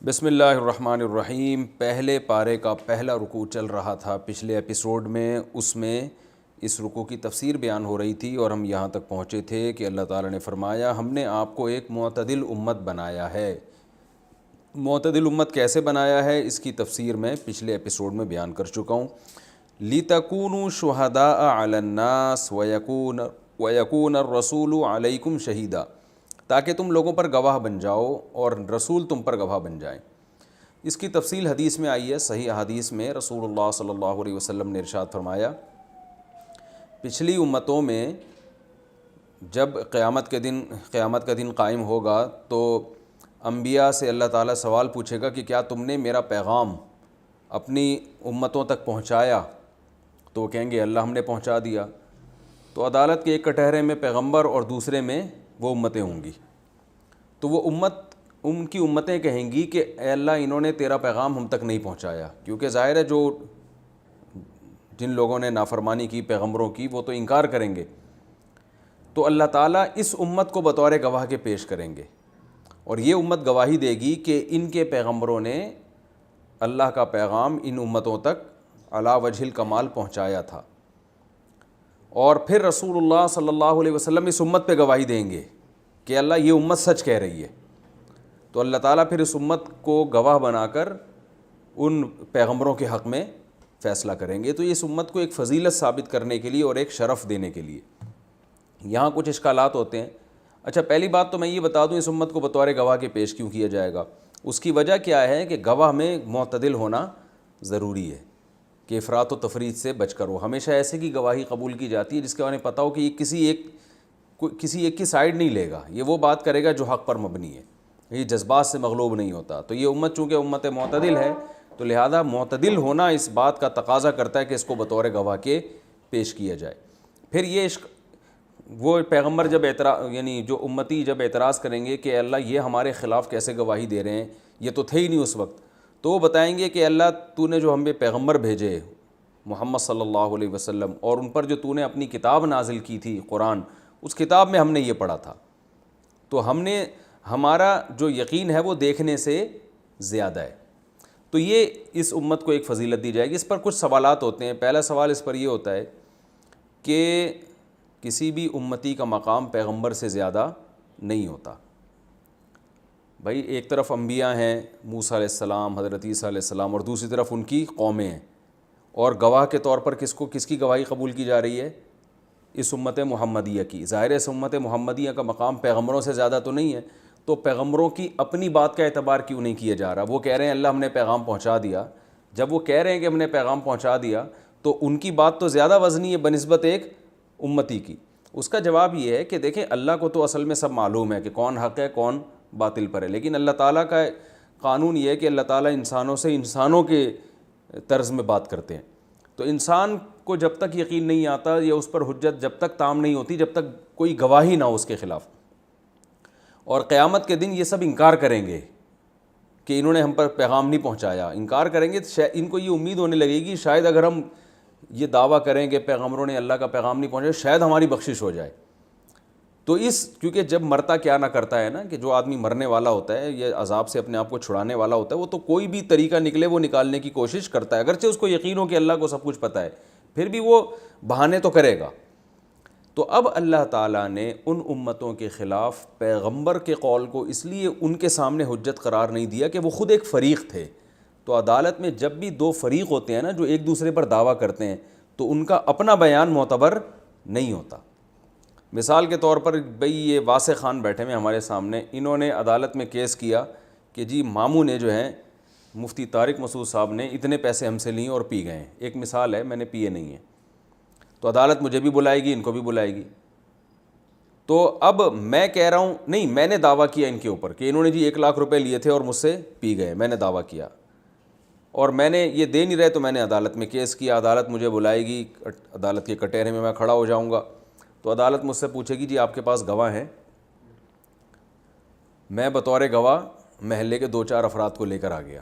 بسم اللہ الرحمن الرحیم۔ پہلے پارے کا پہلا رکوع چل رہا تھا پچھلے ایپیسوڈ میں، اس میں اس رکوع کی تفسیر بیان ہو رہی تھی اور ہم یہاں تک پہنچے تھے کہ اللہ تعالیٰ نے فرمایا ہم نے آپ کو ایک معتدل امت بنایا ہے۔ معتدل امت کیسے بنایا ہے اس کی تفسیر میں پچھلے ایپیسوڈ میں بیان کر چکا ہوں۔ لِتَكُونُوا شُهَدَاءَ عَلَى النَّاسِ وَيَكُونَ الرَّسُولُ عَلَيْكُمْ شَهِيدًا، تاکہ تم لوگوں پر گواہ بن جاؤ اور رسول تم پر گواہ بن جائیں۔ اس کی تفصیل حدیث میں آئی ہے، صحیح احادیث میں رسول اللہ صلی اللہ علیہ وسلم نے ارشاد فرمایا پچھلی امتوں میں جب قیامت کا دن قائم ہوگا تو انبیاء سے اللہ تعالیٰ سوال پوچھے گا کہ کیا تم نے میرا پیغام اپنی امتوں تک پہنچایا؟ تو وہ کہیں گے اللہ ہم نے پہنچا دیا۔ تو عدالت کے ایک کٹہرے میں پیغمبر اور دوسرے میں وہ امتیں ہوں گی، تو وہ ان کی امتیں کہیں گی کہ اے اللہ انہوں نے تیرا پیغام ہم تک نہیں پہنچایا، کیونکہ ظاہر ہے جن لوگوں نے نافرمانی کی پیغمبروں کی وہ تو انکار کریں گے۔ تو اللہ تعالیٰ اس امت کو بطور گواہ کے پیش کریں گے اور یہ امت گواہی دے گی کہ ان کے پیغمبروں نے اللہ کا پیغام ان امتوں تک علی وجہ الکمال پہنچایا تھا۔ اور پھر رسول اللہ صلی اللہ علیہ وسلم اس امت پہ گواہی دیں گے کہ اللہ یہ امت سچ کہہ رہی ہے۔ تو اللہ تعالیٰ پھر اس امت کو گواہ بنا کر ان پیغمبروں کے حق میں فیصلہ کریں گے۔ تو یہ اس امت کو ایک فضیلت ثابت کرنے کے لیے اور ایک شرف دینے کے لیے یہاں کچھ اشکالات ہوتے ہیں۔ اچھا، پہلی بات تو میں یہ بتا دوں اس امت کو بطور گواہ کے پیش کیوں کیا جائے گا۔ اس کی وجہ کیا ہے کہ گواہ میں معتدل ہونا ضروری ہے کہ افراط و تفریط سے بچ کر ہو۔ ہمیشہ ایسے کی گواہی قبول کی جاتی ہے جس کے بارے میں پتہ ہو کہ یہ کسی ایک کی سائیڈ نہیں لے گا، یہ وہ بات کرے گا جو حق پر مبنی ہے، یہ جذبات سے مغلوب نہیں ہوتا۔ تو یہ امت چونکہ امت معتدل ہے تو لہذا معتدل ہونا اس بات کا تقاضا کرتا ہے کہ اس کو بطور گواہ کے پیش کیا جائے۔ پھر یہ وہ پیغمبر جو امتی جب اعتراض کریں گے کہ اللہ یہ ہمارے خلاف کیسے گواہی دے رہے ہیں، یہ تو تھے ہی نہیں اس وقت، تو وہ بتائیں گے کہ اللہ تو نے جو ہم پہ پیغمبر بھیجے محمد صلی اللہ علیہ وسلم اور ان پر جو تو نے اپنی کتاب نازل کی تھی قرآن، اس کتاب میں ہم نے یہ پڑھا تھا، تو ہمارا جو یقین ہے وہ دیکھنے سے زیادہ ہے۔ تو یہ اس امت کو ایک فضیلت دی جائے گی۔ اس پر کچھ سوالات ہوتے ہیں۔ پہلا سوال اس پر یہ ہوتا ہے کہ کسی بھی امتی کا مقام پیغمبر سے زیادہ نہیں ہوتا۔ بھائی ایک طرف انبیاء ہیں موسیٰ علیہ السلام، حضرت عیسیٰ علیہ السلام، اور دوسری طرف ان کی قومیں ہیں، اور گواہ کے طور پر کس کی گواہی قبول کی جا رہی ہے؟ اس امت محمدیہ کی۔ ظاہر اس امت محمدیہ کا مقام پیغمبروں سے زیادہ تو نہیں ہے، تو پیغمبروں کی اپنی بات کا اعتبار کیوں نہیں کیا جا رہا؟ وہ کہہ رہے ہیں اللہ ہم نے پیغام پہنچا دیا۔ جب وہ کہہ رہے ہیں کہ ہم نے پیغام پہنچا دیا تو ان کی بات تو زیادہ وزنی ہے بنسبت ایک امتی کی۔ اس کا جواب یہ ہے کہ دیکھیں اللہ کو تو اصل میں سب معلوم ہے کہ کون حق ہے کون باطل پر ہے، لیکن اللہ تعالیٰ کا قانون یہ ہے کہ اللہ تعالیٰ انسانوں سے انسانوں کے طرز میں بات کرتے ہیں۔ تو انسان کو جب تک یقین نہیں آتا یا اس پر حجت جب تک تام نہیں ہوتی جب تک کوئی گواہی نہ ہو اس کے خلاف، اور قیامت کے دن یہ سب انکار کریں گے کہ انہوں نے ہم پر پیغام نہیں پہنچایا، انکار کریں گے، ان کو یہ امید ہونے لگے گی شاید اگر ہم یہ دعویٰ کریں کہ پیغمبروں نے اللہ کا پیغام نہیں پہنچایا شاید ہماری بخشش ہو جائے۔ تو کیونکہ جب مرتا کیا نہ کرتا ہے نا، کہ جو آدمی مرنے والا ہوتا ہے یا عذاب سے اپنے آپ کو چھڑانے والا ہوتا ہے وہ تو کوئی بھی طریقہ نکلے وہ نکالنے کی کوشش کرتا ہے، اگرچہ اس کو یقین ہو کہ اللہ کو سب کچھ پتہ ہے، پھر بھی وہ بہانے تو کرے گا۔ تو اب اللہ تعالیٰ نے ان امتوں کے خلاف پیغمبر کے قول کو اس لیے ان کے سامنے حجت قرار نہیں دیا کہ وہ خود ایک فریق تھے۔ تو عدالت میں جب بھی دو فریق ہوتے ہیں نا جو ایک دوسرے پر دعویٰ کرتے ہیں تو ان کا اپنا بیان معتبر نہیں ہوتا۔ مثال کے طور پر بھئی یہ واسع خان بیٹھے ہوئے ہمارے سامنے، انہوں نے عدالت میں کیس کیا کہ جی ماموں نے جو ہے مفتی طارق مسعود صاحب نے اتنے پیسے ہم سے لیے اور پی گئے ہیں، ایک مثال ہے، میں نے پیے نہیں ہیں۔ تو عدالت مجھے بھی بلائے گی ان کو بھی بلائے گی۔ تو اب میں کہہ رہا ہوں نہیں، میں نے دعویٰ کیا ان کے اوپر کہ انہوں نے جی 1,00,000 روپے لیے تھے اور مجھ سے پی گئے، میں نے دعویٰ کیا اور میں نے یہ دے نہیں رہے، تو میں نے عدالت میں کیس کیا، عدالت مجھے بلائے گی، عدالت کے کٹہرے میں کھڑا ہو جاؤں گا، تو عدالت مجھ سے پوچھے گی جی آپ کے پاس گواہ ہیں؟ میں بطور گواہ محلے کے 2-4 افراد کو لے کر آ گیا،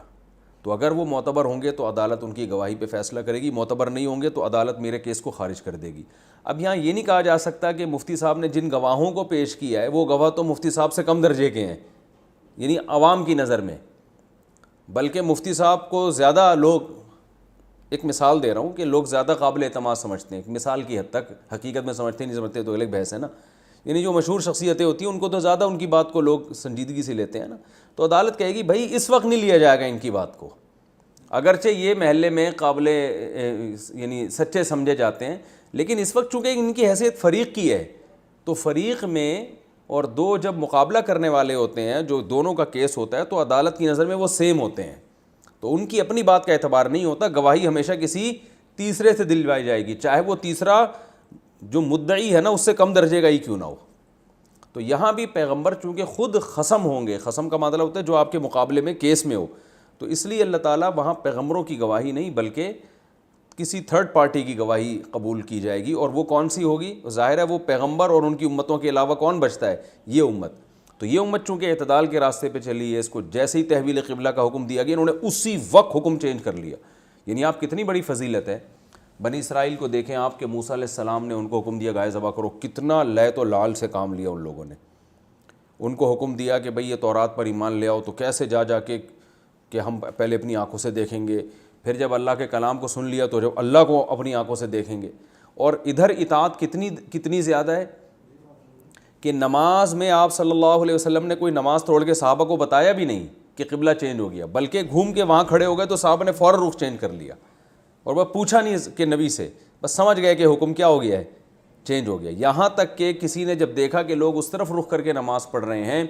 تو اگر وہ معتبر ہوں گے تو عدالت ان کی گواہی پہ فیصلہ کرے گی، معتبر نہیں ہوں گے تو عدالت میرے کیس کو خارج کر دے گی۔ اب یہاں یہ نہیں کہا جا سکتا کہ مفتی صاحب نے جن گواہوں کو پیش کیا ہے وہ گواہ تو مفتی صاحب سے کم درجے کے ہیں، یعنی عوام کی نظر میں، بلکہ مفتی صاحب کو زیادہ لوگ، ایک مثال دے رہا ہوں کہ لوگ زیادہ قابل اعتماد سمجھتے ہیں، مثال کی حد تک، حقیقت میں سمجھتے نہیں سمجھتے تو الگ بحث ہے نا، یعنی جو مشہور شخصیتیں ہوتی ہیں ان کو تو زیادہ ان کی بات کو لوگ سنجیدگی سے لیتے ہیں نا، تو عدالت کہے گی بھائی اس وقت نہیں لیا جائے گا ان کی بات کو، اگرچہ یہ محلے میں قابل یعنی سچے سمجھے جاتے ہیں، لیکن اس وقت چونکہ ان کی حیثیت فریق کی ہے، تو فریق میں اور دو جب مقابلہ کرنے والے ہوتے ہیں، جو دونوں کا کیس ہوتا ہے، تو عدالت کی نظر میں وہ سیم ہوتے ہیں، تو ان کی اپنی بات کا اعتبار نہیں ہوتا، گواہی ہمیشہ کسی تیسرے سے دلوائی جائے گی، چاہے وہ تیسرا جو مدعی ہے نا اس سے کم درجے کا ہی کیوں نہ ہو۔ تو یہاں بھی پیغمبر چونکہ خود خصم ہوں گے، خصم کا مطلب ہوتا ہے جو آپ کے مقابلے میں کیس میں ہو، تو اس لیے اللہ تعالیٰ وہاں پیغمبروں کی گواہی نہیں بلکہ کسی تھرڈ پارٹی کی گواہی قبول کی جائے گی، اور وہ کون سی ہوگی؟ ظاہر ہے وہ پیغمبر اور ان کی امتوں کے علاوہ کون بچتا ہے؟ یہ امت۔ تو یہ امت چونکہ اعتدال کے راستے پہ چلی ہے، اس کو جیسے ہی تحویل قبلہ کا حکم دیا گیا انہوں نے اسی وقت حکم چینج کر لیا، یعنی آپ کتنی بڑی فضیلت ہے۔ بنی اسرائیل کو دیکھیں، آپ کے موسیٰ علیہ السلام نے ان کو حکم دیا گائے ذبح کرو، کتنا لیت و لال سے کام لیا ان لوگوں نے، ان کو حکم دیا کہ بھئی یہ تورات پر ایمان لے آؤ، تو کیسے جا جا کے کہ ہم پہلے اپنی آنکھوں سے دیکھیں گے، پھر جب اللہ کے کلام کو سن لیا تو جب اللہ کو اپنی آنکھوں سے دیکھیں گے، اور ادھر اطاعت کتنی زیادہ ہے کہ نماز میں آپ صلی اللہ علیہ وسلم نے کوئی نماز توڑ کے صحابہ کو بتایا بھی نہیں کہ قبلہ چینج ہو گیا، بلکہ گھوم کے وہاں کھڑے ہو گئے تو صحابہ نے فوراً رخ چینج کر لیا، اور وہ پوچھا نہیں کہ نبی سے، بس سمجھ گئے کہ حکم کیا ہو گیا ہے، چینج ہو گیا۔ یہاں تک کہ کسی نے جب دیکھا کہ لوگ اس طرف رخ کر کے نماز پڑھ رہے ہیں،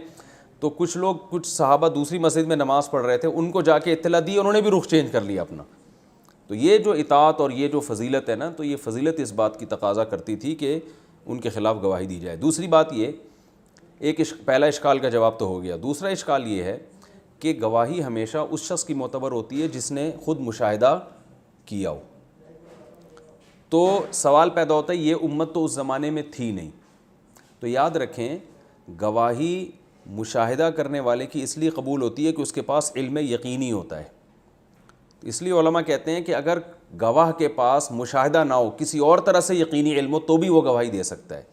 تو کچھ صحابہ دوسری مسجد میں نماز پڑھ رہے تھے، ان کو جا کے اطلاع دی، انہوں نے بھی رخ چینج کر لیا اپنا۔ تو یہ جو اطاعت اور یہ جو فضیلت ہے نا، تو یہ فضیلت اس بات کی تقاضا کرتی تھی کہ ان کے خلاف گواہی دی جائے۔ دوسری بات یہ، پہلا اشکال کا جواب تو ہو گیا، دوسرا اشکال یہ ہے کہ گواہی ہمیشہ اس شخص کی معتبر ہوتی ہے جس نے خود مشاہدہ کیا ہو۔ تو سوال پیدا ہوتا ہے یہ امت تو اس زمانے میں تھی نہیں، تو یاد رکھیں گواہی مشاہدہ کرنے والے کی اس لیے قبول ہوتی ہے کہ اس کے پاس علم یقینی ہوتا ہے۔ اس لیے علماء کہتے ہیں کہ اگر گواہ کے پاس مشاہدہ نہ ہو، کسی اور طرح سے یقینی علم ہو، تو بھی وہ گواہی دے سکتا ہے۔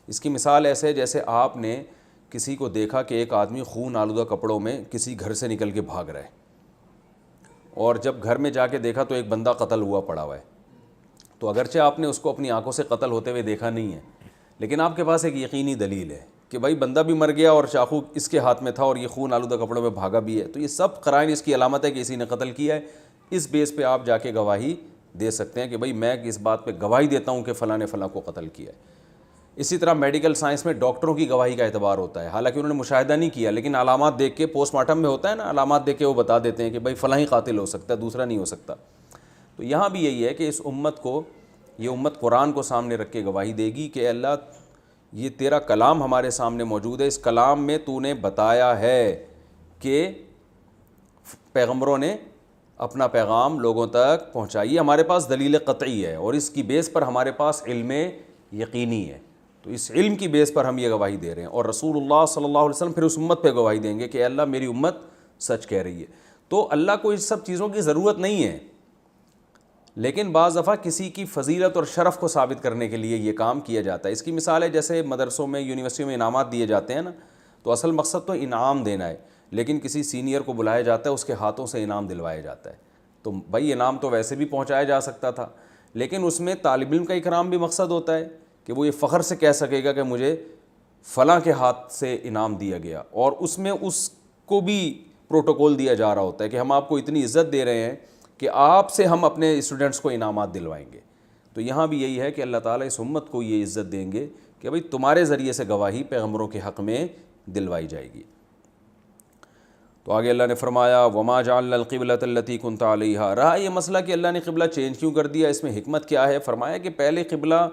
اس کی مثال ایسے جیسے آپ نے کسی کو دیکھا کہ ایک آدمی خون آلودہ کپڑوں میں کسی گھر سے نکل کے بھاگ رہا ہے، اور جب گھر میں جا کے دیکھا تو ایک بندہ قتل ہوا پڑا ہوا ہے، تو اگرچہ آپ نے اس کو اپنی آنکھوں سے قتل ہوتے ہوئے دیکھا نہیں ہے، لیکن آپ کے پاس ایک یقینی دلیل ہے کہ بھائی بندہ بھی مر گیا اور چاقو اس کے ہاتھ میں تھا اور یہ خون آلودہ کپڑوں میں بھاگا بھی ہے، تو یہ سب قرائن اس کی علامت ہے کہ اسی نے قتل کیا ہے۔ اس بیس پہ آپ جا کے گواہی دے سکتے ہیں کہ بھئی میں اس بات پہ گواہی دیتا ہوں کہ فلاں نے فلاں کو قتل کیا ہے۔ اسی طرح میڈیکل سائنس میں ڈاکٹروں کی گواہی کا اعتبار ہوتا ہے، حالانکہ انہوں نے مشاہدہ نہیں کیا، لیکن علامات دیکھ کے، پوسٹ مارٹم میں ہوتا ہے نا، علامات دیکھ کے وہ بتا دیتے ہیں کہ بھئی فلاں ہی قاتل ہو سکتا ہے، دوسرا نہیں ہو سکتا۔ تو یہاں بھی یہی ہے کہ اس امت کو، یہ امت قرآن کو سامنے رکھ کے گواہی دے گی کہ اللہ یہ تیرا کلام ہمارے سامنے موجود ہے، اس کلام میں تو نے بتایا ہے کہ پیغمبروں نے اپنا پیغام لوگوں تک پہنچائی، ہمارے پاس دلیل قطعی ہے اور اس کی بیس پر ہمارے پاس علم یقینی ہے، تو اس علم کی بیس پر ہم یہ گواہی دے رہے ہیں، اور رسول اللہ صلی اللہ علیہ وسلم پھر اس امت پہ گواہی دیں گے کہ اللہ میری امت سچ کہہ رہی ہے۔ تو اللہ کو اس سب چیزوں کی ضرورت نہیں ہے، لیکن بعض دفعہ کسی کی فضیلت اور شرف کو ثابت کرنے کے لیے یہ کام کیا جاتا ہے۔ اس کی مثال ہے جیسے مدرسوں میں، یونیورسٹیوں میں انعامات دیے جاتے ہیں نا، تو اصل مقصد تو انعام دینا ہے، لیکن کسی سینئر کو بلایا جاتا ہے، اس کے ہاتھوں سے انعام دلوایا جاتا ہے، تو بھائی انعام تو ویسے بھی پہنچایا جا سکتا تھا، لیکن اس میں طالب علم کا اکرام بھی مقصد ہوتا ہے کہ وہ یہ فخر سے کہہ سکے گا کہ مجھے فلاں کے ہاتھ سے انعام دیا گیا، اور اس میں اس کو بھی پروٹوکول دیا جا رہا ہوتا ہے کہ ہم آپ کو اتنی عزت دے رہے ہیں کہ آپ سے ہم اپنے اسٹوڈنٹس کو انعامات دلوائیں گے۔ تو یہاں بھی یہی ہے کہ اللہ تعالیٰ اس امت کو یہ عزت دیں گے کہ بھئی تمہارے ذریعے سے گواہی پیغمبروں کے حق میں دلوائی جائے گی۔ تو آگے اللہ نے فرمایا وَمَا جَعَلْنَا الْقِبْلَةَ الَّتِي كُنْتَ عَلَيْهَا۔ رہا یہ مسئلہ کہ اللہ نے قبلہ چینج کیوں کر دیا، اس میں حکمت کیا ہے؟ فرمایا کہ پہلے قبلہ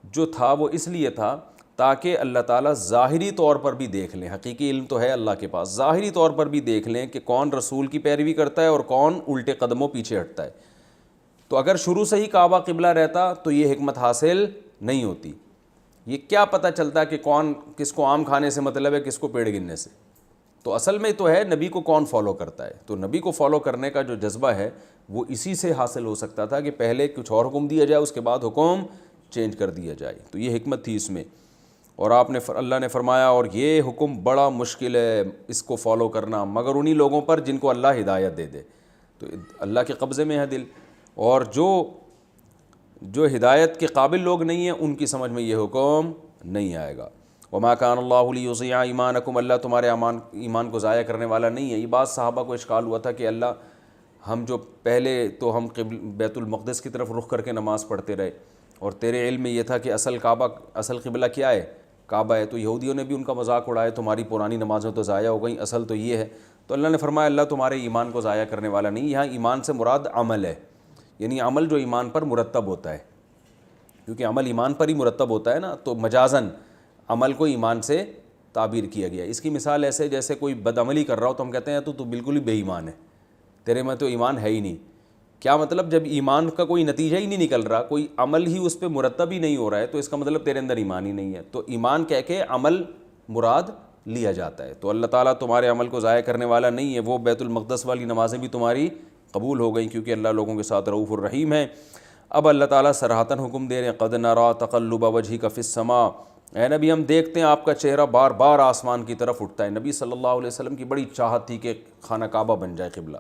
جو تھا وہ اس لیے تھا تاکہ اللہ تعالیٰ ظاہری طور پر بھی دیکھ لیں، حقیقی علم تو ہے اللہ کے پاس، ظاہری طور پر بھی دیکھ لیں کہ کون رسول کی پیروی کرتا ہے اور کون الٹے قدموں پیچھے ہٹتا ہے۔ تو اگر شروع سے ہی کعبہ قبلہ رہتا تو یہ حکمت حاصل نہیں ہوتی۔ یہ کیا پتہ چلتا کہ کون کس کو آم کھانے سے مطلب ہے، کس کو پیڑ گننے سے؟ تو اصل میں تو ہے نبی کو کون فالو کرتا ہے، تو نبی کو فالو کرنے کا جو جذبہ ہے وہ اسی سے حاصل ہو سکتا تھا کہ پہلے کچھ اور حکم دیا جائے، اس کے بعد حکم چینج کر دیا جائے، تو یہ حکمت تھی اس میں۔ اور اللہ نے فرمایا اور یہ حکم بڑا مشکل ہے اس کو فالو کرنا مگر انہی لوگوں پر جن کو اللہ ہدایت دے دے. تو اللہ کے قبضے میں ہے دل، اور جو ہدایت کے قابل لوگ نہیں ہیں ان کی سمجھ میں یہ حکم نہیں آئے گا. وما کان اللہ لیضیع ایمانکم، اللہ تمہارے ایمان کو ضائع کرنے والا نہیں ہے. یہ بات صحابہ کو اشکال ہوا تھا کہ اللہ ہم جو پہلے تو ہم بیت المقدس کی طرف رخ کر کے نماز پڑھتے رہے، اور تیرے علم میں یہ تھا کہ اصل قبلہ کیا ہے؟ کعبہ ہے. تو یہودیوں نے بھی ان کا مذاق اڑایا، تمہاری پرانی نمازیں تو ضائع ہو گئیں، اصل تو یہ ہے. تو اللہ نے فرمایا اللہ تمہارے ایمان کو ضائع کرنے والا نہیں. یہاں ایمان سے مراد عمل ہے، یعنی عمل جو ایمان پر مرتب ہوتا ہے، کیونکہ عمل ایمان پر ہی مرتب ہوتا ہے نا، تو مجازن عمل کو ایمان سے تعبیر کیا گیا. اس کی مثال ایسے جیسے کوئی بدعملی کر رہا ہو تو ہم کہتے ہیں تو بالکل ہی بے ایمان ہے، تیرے میں تو ایمان ہے ہی نہیں. کیا مطلب؟ جب ایمان کا کوئی نتیجہ ہی نہیں نکل رہا، کوئی عمل ہی اس پہ مرتب ہی نہیں ہو رہا ہے، تو اس کا مطلب تیرے اندر ایمان ہی نہیں ہے. تو ایمان کہہ کے عمل مراد لیا جاتا ہے. تو اللہ تعالیٰ تمہارے عمل کو ضائع کرنے والا نہیں ہے. وہ بیت المقدس والی نمازیں بھی تمہاری قبول ہو گئیں کیونکہ اللہ لوگوں کے ساتھ رؤوف الرحیم ہے. اب اللہ تعالیٰ صراحتاً حکم دے رہے ہیں قد نرا تقلب وجہک فی السماء، اے نبی ہم دیکھتے ہیں آپ کا چہرہ بار بار آسمان کی طرف اٹھتا ہے. نبی صلی اللہ علیہ وسلم کی بڑی چاہت تھی کہ خانہ کعبہ بن جائے قبلہ،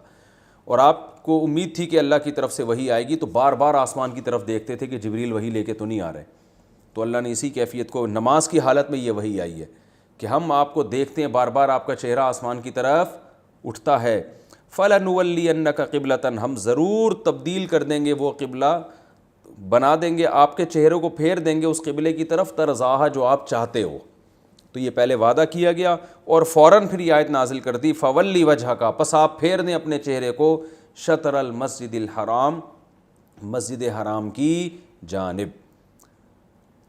اور آپ کو امید تھی کہ اللہ کی طرف سے وحی آئے گی، تو بار بار آسمان کی طرف دیکھتے تھے کہ جبریل وحی لے کے تو نہیں آ رہے. تو اللہ نے اسی کیفیت کو نماز کی حالت میں یہ وحی آئی ہے کہ ہم آپ کو دیکھتے ہیں، بار بار آپ کا چہرہ آسمان کی طرف اٹھتا ہے. فَلَنُوَلِّيَنَّكَ قِبْلَةً، ہم ضرور تبدیل کر دیں گے وہ قبلہ، بنا دیں گے آپ کے چہروں کو، پھیر دیں گے اس قبلے کی طرف ترضاها جو آپ چاہتے ہو. تو یہ پہلے وعدہ کیا گیا اور فوراً پھر یہ آیت نازل کر دی فولی وجہ کا، پس آپ پھیر دیں اپنے چہرے کو شطر المسجد الحرام، مسجد حرام کی جانب.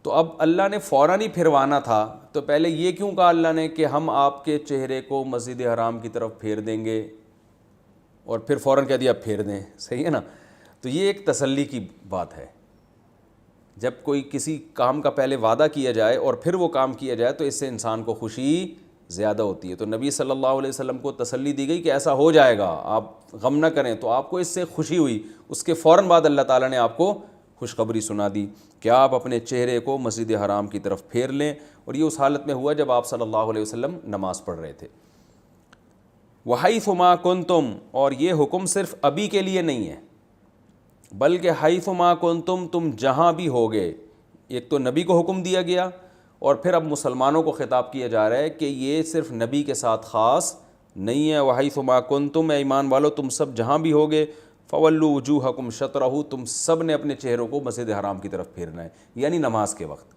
تو اب اللہ نے فوراً ہی پھروانا تھا، تو پہلے یہ کیوں کہا اللہ نے کہ ہم آپ کے چہرے کو مسجد حرام کی طرف پھیر دیں گے، اور پھر فوراً کہہ دیا پھیر دیں؟ صحیح ہے نا. تو یہ ایک تسلی کی بات ہے. جب کوئی کسی کام کا پہلے وعدہ کیا جائے اور پھر وہ کام کیا جائے تو اس سے انسان کو خوشی زیادہ ہوتی ہے. تو نبی صلی اللہ علیہ وسلم کو تسلی دی گئی کہ ایسا ہو جائے گا، آپ غم نہ کریں. تو آپ کو اس سے خوشی ہوئی. اس کے فوراً بعد اللہ تعالیٰ نے آپ کو خوشخبری سنا دی کہ آپ اپنے چہرے کو مسجد حرام کی طرف پھیر لیں. اور یہ اس حالت میں ہوا جب آپ صلی اللہ علیہ وسلم نماز پڑھ رہے تھے. وَحَيْثُ مَا كُنْتُمْ، اور یہ حکم صرف ابھی کے لیے نہیں ہے بلکہ حیث ما کنتم، تم جہاں بھی ہوگے. ایک تو نبی کو حکم دیا گیا، اور پھر اب مسلمانوں کو خطاب کیا جا رہا ہے کہ یہ صرف نبی کے ساتھ خاص نہیں ہے. وحیث ما کنتم، اے ایمان والو تم سب جہاں بھی ہوگے، فولوا وجوہکم شطرہ، تم سب نے اپنے چہروں کو مسجد حرام کی طرف پھیرنا ہے، یعنی نماز کے وقت.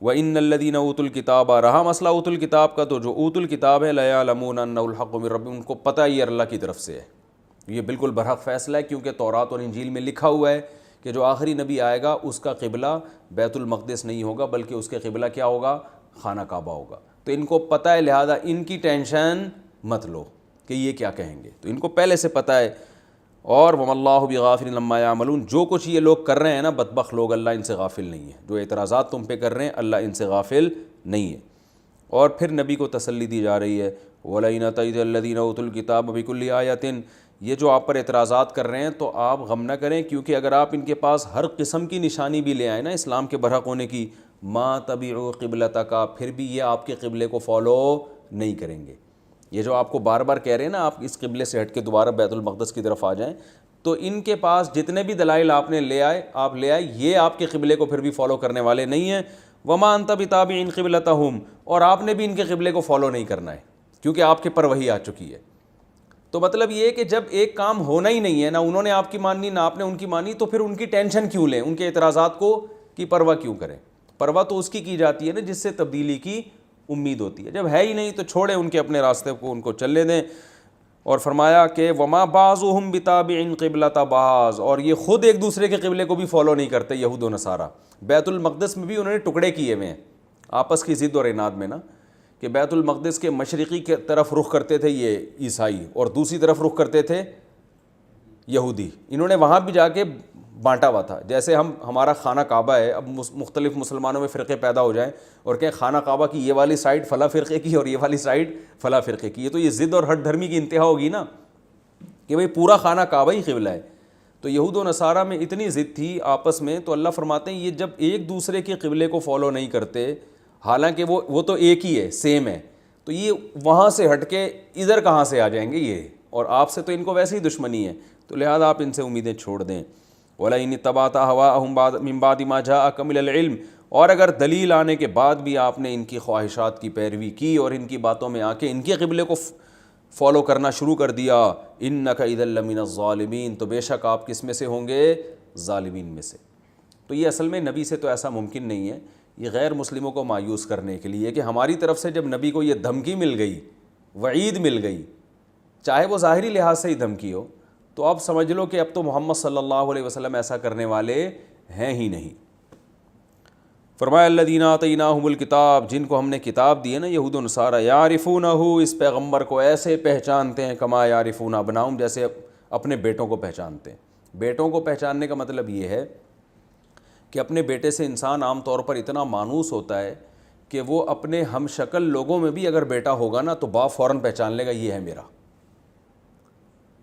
وَإِنَّ الَّذِينَ أُوتُوا الْكِتَابَ، رہا مسئلہ اوتوا الکتاب کا، تو جو اوتوا الکتاب ہے لَيَعْلَمُونَ أَنَّهُ الْحَقُّ مِن رَّبِّهِمْ، ان کو پتہ یہ اللہ کی طرف سے ہے. یہ بالکل برحق فیصلہ ہے، کیونکہ تورات اور انجیل میں لکھا ہوا ہے کہ جو آخری نبی آئے گا اس کا قبلہ بیت المقدس نہیں ہوگا بلکہ اس کے قبلہ کیا ہوگا؟ خانہ کعبہ ہوگا. تو ان کو پتہ ہے، لہذا ان کی ٹینشن مت لو کہ یہ کیا کہیں گے، تو ان کو پہلے سے پتہ ہے. اور وَمَا اللَّهُ بِغَافِلٍ عَمَّا يَعْمَلُونَ، جو کچھ یہ لوگ کر رہے ہیں نا بدبخت لوگ، اللہ ان سے غافل نہیں ہے. جو اعتراضات تم پہ کر رہے ہیں اللہ ان سے غافل نہیں ہے. اور پھر نبی کو تسلی دی جا رہی ہے وَلَئِنْ أَتَيْتَ الَّذِينَ أُوتُوا الْكِتَابَ بِكُلِّ آيَةٍ، یہ جو آپ پر اعتراضات کر رہے ہیں تو آپ غم نہ کریں، کیونکہ اگر آپ ان کے پاس ہر قسم کی نشانی بھی لے آئیں نا اسلام کے برحق ہونے کی، ما تبعوا قبلتک، پھر بھی یہ آپ کے قبلے کو فالو نہیں کریں گے. یہ جو آپ کو بار بار کہہ رہے ہیں نا آپ اس قبلے سے ہٹ کے دوبارہ بیت المقدس کی طرف آ جائیں، تو ان کے پاس جتنے بھی دلائل آپ نے لے آئے یہ آپ کے قبلے کو پھر بھی فالو کرنے والے نہیں ہیں. وما انت بتابع قبلتہم، اور آپ نے بھی ان کے قبلے کو فالو نہیں کرنا ہے کیونکہ آپ کے پر وحی آ چکی ہے. تو مطلب یہ ہے کہ جب ایک کام ہونا ہی نہیں ہے، نہ انہوں نے آپ کی ماننی نہ آپ نے ان کی مانی، تو پھر ان کی ٹینشن کیوں لیں، ان کے اعتراضات کو کی پرواہ کیوں کریں؟ پرواہ تو اس کی جاتی ہے نا جس سے تبدیلی کی امید ہوتی ہے. جب ہے ہی نہیں تو چھوڑیں ان کے اپنے راستے کو، ان کو چلنے دیں. اور فرمایا کہ وما بعضهم بتابع قبلۃ بعض، اور یہ خود ایک دوسرے کے قبلے کو بھی فالو نہیں کرتے یہود و نصارہ. بیت المقدس میں بھی انہوں نے ٹکڑے کیے ہوئے ہیں آپس کی ضد اور اناد میں نا، کہ بیت المقدس کے مشرقی کی طرف رخ کرتے تھے یہ عیسائی اور دوسری طرف رخ کرتے تھے یہودی. انہوں نے وہاں بھی جا کے بانٹا ہوا تھا. جیسے ہمارا خانہ کعبہ ہے، اب مختلف مسلمانوں میں فرقے پیدا ہو جائیں اور کہیں خانہ کعبہ کی یہ والی سائڈ فلاں فرقے کی اور یہ والی سائڈ فلاں فرقے کی، یہ تو یہ ضد اور ہٹ دھرمی کی انتہا ہوگی نا کہ بھئی پورا خانہ کعبہ ہی قبلہ ہے. تو یہود و نصارہ میں اتنی ضد تھی آپس میں، تو اللہ فرماتے ہیں یہ جب ایک دوسرے کے قبلے کو فالو نہیں کرتے، حالانکہ وہ تو ایک ہی ہے، سیم ہے، تو یہ وہاں سے ہٹ کے ادھر کہاں سے آ جائیں گے یہ، اور آپ سے تو ان کو ویسے ہی دشمنی ہے، تو لہٰذا آپ ان سے امیدیں چھوڑ دیں۔ وَلَئِنِ اتَّبَعْتَ أَهْوَاءَهُم مِّن بَعْدِ مَا جَاءَكَ مِنَ الْعِلْمِ، اور اگر دلیل آنے کے بعد بھی آپ نے ان کی خواہشات کی پیروی کی اور ان کی باتوں میں آ کے ان کے قبلے کو فالو کرنا شروع کر دیا، اِنَّكَ إِذًا لَّمِنَ الظَّالِمِينَ، تو بے شک آپ کس میں سے ہوں گے؟ ظالمین میں سے۔ تو یہ اصل میں نبی سے تو ایسا ممکن نہیں ہے، یہ غیر مسلموں کو مایوس کرنے کے لیے کہ ہماری طرف سے جب نبی کو یہ دھمکی مل گئی، وعید مل گئی، چاہے وہ ظاہری لحاظ سے ہی دھمکی ہو، تو اب سمجھ لو کہ اب تو محمد صلی اللہ علیہ وسلم ایسا کرنے والے ہیں ہی نہیں۔ فرمایا الذین آتیناہم الکتاب، جن کو ہم نے کتاب دی ہے نا یہود و نصارہ، یعرفونہ، اس پیغمبر کو ایسے پہچانتے ہیں، کما یعرفون ابناہم، جیسے اپنے بیٹوں کو پہچانتے ہیں۔ بیٹوں کو پہچاننے کا مطلب یہ ہے کہ اپنے بیٹے سے انسان عام طور پر اتنا مانوس ہوتا ہے کہ وہ اپنے ہم شکل لوگوں میں بھی اگر بیٹا ہوگا نا تو باپ فوراً پہچان لے گا یہ ہے میرا،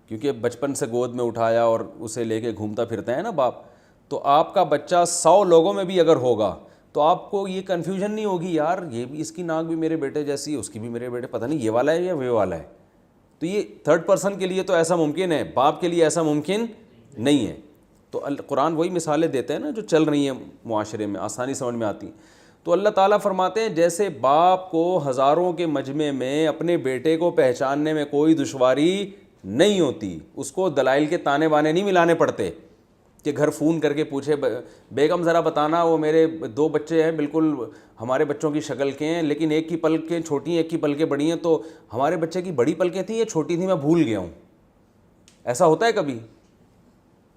کیونکہ بچپن سے گود میں اٹھایا اور اسے لے کے گھومتا پھرتا ہے نا باپ، تو آپ کا بچہ 100 لوگوں میں بھی اگر ہوگا تو آپ کو یہ کنفیوژن نہیں ہوگی، یار یہ بھی، اس کی ناک بھی میرے بیٹے جیسی ہے، اس کی بھی میرے بیٹے، پتہ نہیں یہ والا ہے یا وہ والا ہے۔ تو یہ تھرڈ پرسن کے لیے تو ایسا ممکن ہے، باپ کے لیے ایسا ممکن نہیں ہے۔ تو قرآن وہی مثالیں دیتے ہیں نا جو چل رہی ہیں معاشرے میں، آسانی سمجھ میں آتی ہیں۔ تو اللہ تعالیٰ فرماتے ہیں جیسے باپ کو ہزاروں کے مجمع میں اپنے بیٹے کو پہچاننے میں کوئی دشواری نہیں ہوتی، اس کو دلائل کے تانے بانے نہیں ملانے پڑتے کہ گھر فون کر کے پوچھے بیگم ذرا بتانا وہ میرے 2 بچے ہیں بالکل ہمارے بچوں کی شکل کے ہیں، لیکن ایک کی پلکیں چھوٹی ہیں ایک کی پلکیں بڑی ہیں، تو ہمارے بچے کی بڑی پلکیں تھیں یہ چھوٹی تھیں میں بھول گیا ہوں۔ ایسا ہوتا ہے کبھی؟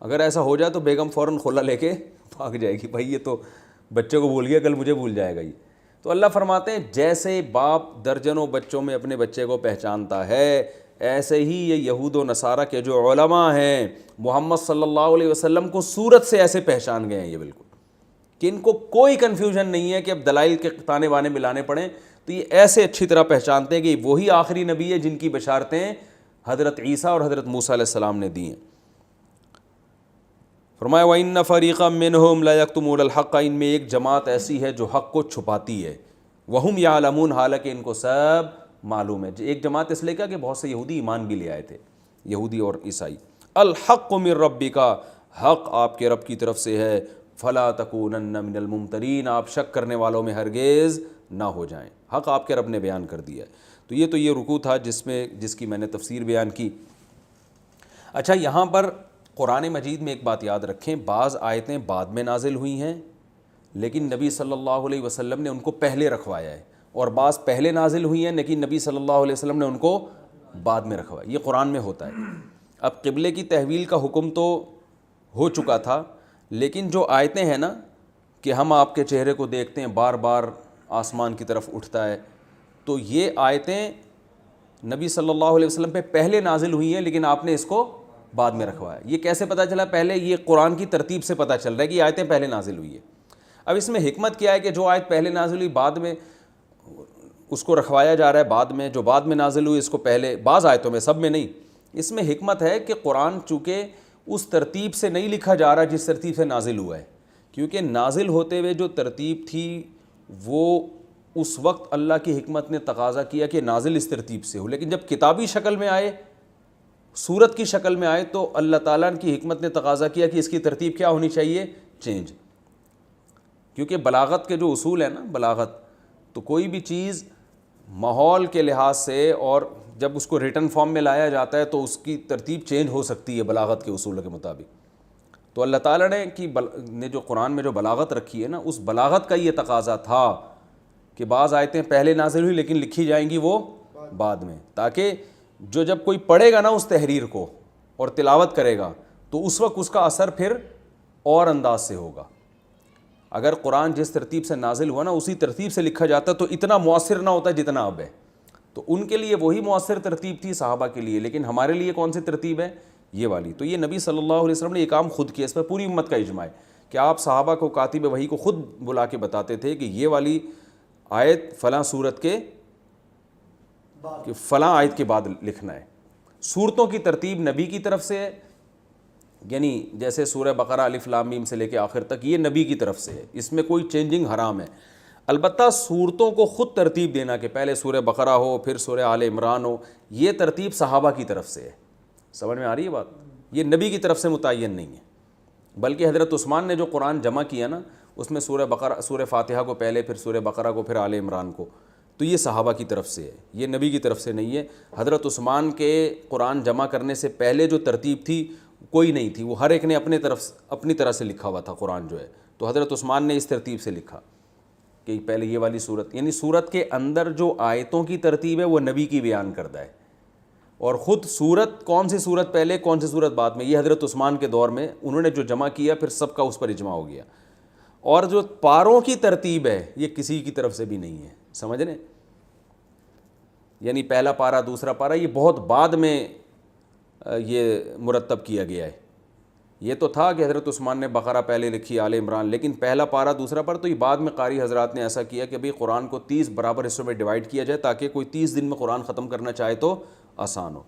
اگر ایسا ہو جائے تو بیگم فوراً کھولا لے کے بھاگ جائے گی، بھائی یہ تو بچے کو بھول گیا، کل مجھے بھول جائے گا یہ۔ تو اللہ فرماتے ہیں جیسے باپ درجنوں بچوں میں اپنے بچے کو پہچانتا ہے، ایسے ہی یہ یہود و نصارہ کے جو علماء ہیں محمد صلی اللہ علیہ وسلم کو صورت سے ایسے پہچان گئے ہیں یہ بالکل، کہ ان کو کوئی کنفیوژن نہیں ہے کہ اب دلائل کے تانے بانے ملانے پڑیں، تو یہ ایسے اچھی طرح پہچانتے ہیں کہ وہی آخری نبی ہے جن کی بشارتیں حضرت عیسیٰ اور حضرت موسیٰ علیہ السلام نے دی ہیں۔ فرمایا وَإِنَّ فَرِيقًا مِّنْهُمْ لَيَكْتُمُونَ الْحَقَّ، ان میں ایک جماعت ایسی ہے جو حق کو چھپاتی ہے، وَهُمْ يَعْلَمُونَ، حالانکہ ان کو سب معلوم ہے۔ ایک جماعت اس لیے کہا کہ بہت سے یہودی ایمان بھی لے آئے تھے، یہودی اور عیسائی۔ الحق من ربک، حق آپ کے رب کی طرف سے ہے، فلا تکونن من الممترین، آپ شک کرنے والوں میں ہرگز نہ ہو جائیں، حق آپ کے رب نے بیان کر دیا ہے۔ تو یہ رکوع تھا جس کی میں نے تفسیر بیان کی۔ اچھا، یہاں پر قرآن مجید میں ایک بات یاد رکھیں، بعض آیتیں بعد میں نازل ہوئی ہیں لیکن نبی صلی اللہ علیہ وسلم نے ان کو پہلے رکھوایا ہے، اور بعض پہلے نازل ہوئی ہیں لیکن نبی صلی اللہ علیہ وسلم نے ان کو بعد میں رکھوایا، یہ قرآن میں ہوتا ہے۔ اب قبلے کی تحویل کا حکم تو ہو چکا تھا، لیکن جو آیتیں ہیں نا کہ ہم آپ کے چہرے کو دیکھتے ہیں بار بار آسمان کی طرف اٹھتا ہے، تو یہ آیتیں نبی صلی اللہ علیہ وسلم پہ پہلے نازل ہوئی ہیں لیکن آپ نے اس کو بعد میں رکھوایا۔ یہ کیسے پتہ چلا؟ پہلے یہ قرآن کی ترتیب سے پتہ چل رہا ہے کہ یہ آیتیں پہلے نازل ہوئی ہیں۔ اب اس میں حکمت کیا ہے کہ جو آیت پہلے نازل ہوئی بعد میں اس کو رکھوایا جا رہا ہے، بعد میں جو بعد میں نازل ہوئی اس کو پہلے، بعض آیتوں میں، سب میں نہیں۔ اس میں حکمت ہے کہ قرآن چونکہ اس ترتیب سے نہیں لکھا جا رہا جس ترتیب سے نازل ہوا ہے، کیونکہ نازل ہوتے ہوئے جو ترتیب تھی وہ اس وقت اللہ کی حکمت نے تقاضا کیا کہ نازل اس ترتیب سے ہو، لیکن جب کتابی شکل میں آئے، صورت کی شکل میں آئے، تو اللہ تعالیٰ کی حکمت نے تقاضا کیا کہ اس کی ترتیب کیا ہونی چاہیے؟ چینج، کیونکہ بلاغت کے جو اصول ہیں نا، بلاغت، تو کوئی بھی چیز ماحول کے لحاظ سے، اور جب اس کو ریٹن فارم میں لایا جاتا ہے تو اس کی ترتیب چینج ہو سکتی ہے بلاغت کے اصول کے مطابق۔ تو اللہ تعالیٰ نے جو قرآن میں جو بلاغت رکھی ہے نا، اس بلاغت کا یہ تقاضا تھا کہ بعض آیتیں پہلے نازل ہوئی لیکن لکھی جائیں گی وہ بعد میں، تاکہ جب کوئی پڑھے گا نا اس تحریر کو اور تلاوت کرے گا تو اس وقت اس کا اثر پھر اور انداز سے ہوگا۔ اگر قرآن جس ترتیب سے نازل ہوا نا اسی ترتیب سے لکھا جاتا تو اتنا مؤثر نہ ہوتا جتنا اب ہے۔ تو ان کے لیے وہی مؤثر ترتیب تھی صحابہ کے لیے، لیکن ہمارے لیے کون سی ترتیب ہے؟ یہ والی۔ تو یہ نبی صلی اللہ علیہ وسلم نے یہ کام خود کیا، اس پر پوری امت کا اجماع ہے کہ آپ صحابہ کو، کاتب وحی کو خود بلا کے بتاتے تھے کہ یہ والی آیت فلاں صورت کے کہ فلاں آیت کے بعد لکھنا ہے۔ صورتوں کی ترتیب نبی کی طرف سے ہے، یعنی جیسے سورہ بقرہ الف لام میم سے لے کے آخر تک یہ نبی کی طرف سے ہے، اس میں کوئی چینجنگ حرام ہے۔ البتہ صورتوں کو خود ترتیب دینا کہ پہلے سورہ بقرہ ہو پھر سورہ آل عمران ہو، یہ ترتیب صحابہ کی طرف سے ہے۔ سمجھ میں آ رہی ہے بات؟ یہ نبی کی طرف سے متعین نہیں ہے، بلکہ حضرت عثمان نے جو قرآن جمع کیا نا اس میں سورہ بقرہ سورہ فاتحہ کو پہلے، پھر سورہ بقرہ کو، پھر آل عمران کو، تو یہ صحابہ کی طرف سے ہے، یہ نبی کی طرف سے نہیں ہے۔ حضرت عثمان کے قرآن جمع کرنے سے پہلے جو ترتیب تھی کوئی نہیں تھی، وہ ہر ایک نے اپنی طرح سے لکھا ہوا تھا قرآن جو ہے، تو حضرت عثمان نے اس ترتیب سے لکھا کہ پہلے یہ والی صورت، یعنی صورت کے اندر جو آیتوں کی ترتیب ہے وہ نبی کی بیان کردہ ہے، اور خود صورت کون سی صورت پہلے کون سی صورت بعد میں، یہ حضرت عثمان کے دور میں انہوں نے جو جمع کیا پھر سب کا اس پر اجماع ہو گیا۔ اور جو پاروں کی ترتیب ہے یہ کسی کی طرف سے بھی نہیں ہے، سمجھ رہے ہیں؟ یعنی پہلا پارہ دوسرا پارہ یہ بہت بعد میں یہ مرتب کیا گیا ہے۔ یہ تو تھا کہ حضرت عثمان نے بقرہ پہلے لکھی، آل عمران، لیکن پہلا پارہ دوسرا پارہ تو یہ بعد میں قاری حضرات نے ایسا کیا کہ بھئی قرآن کو 30 برابر حصوں میں ڈیوائیڈ کیا جائے تاکہ کوئی 30 دن میں قرآن ختم کرنا چاہے تو آسان ہو۔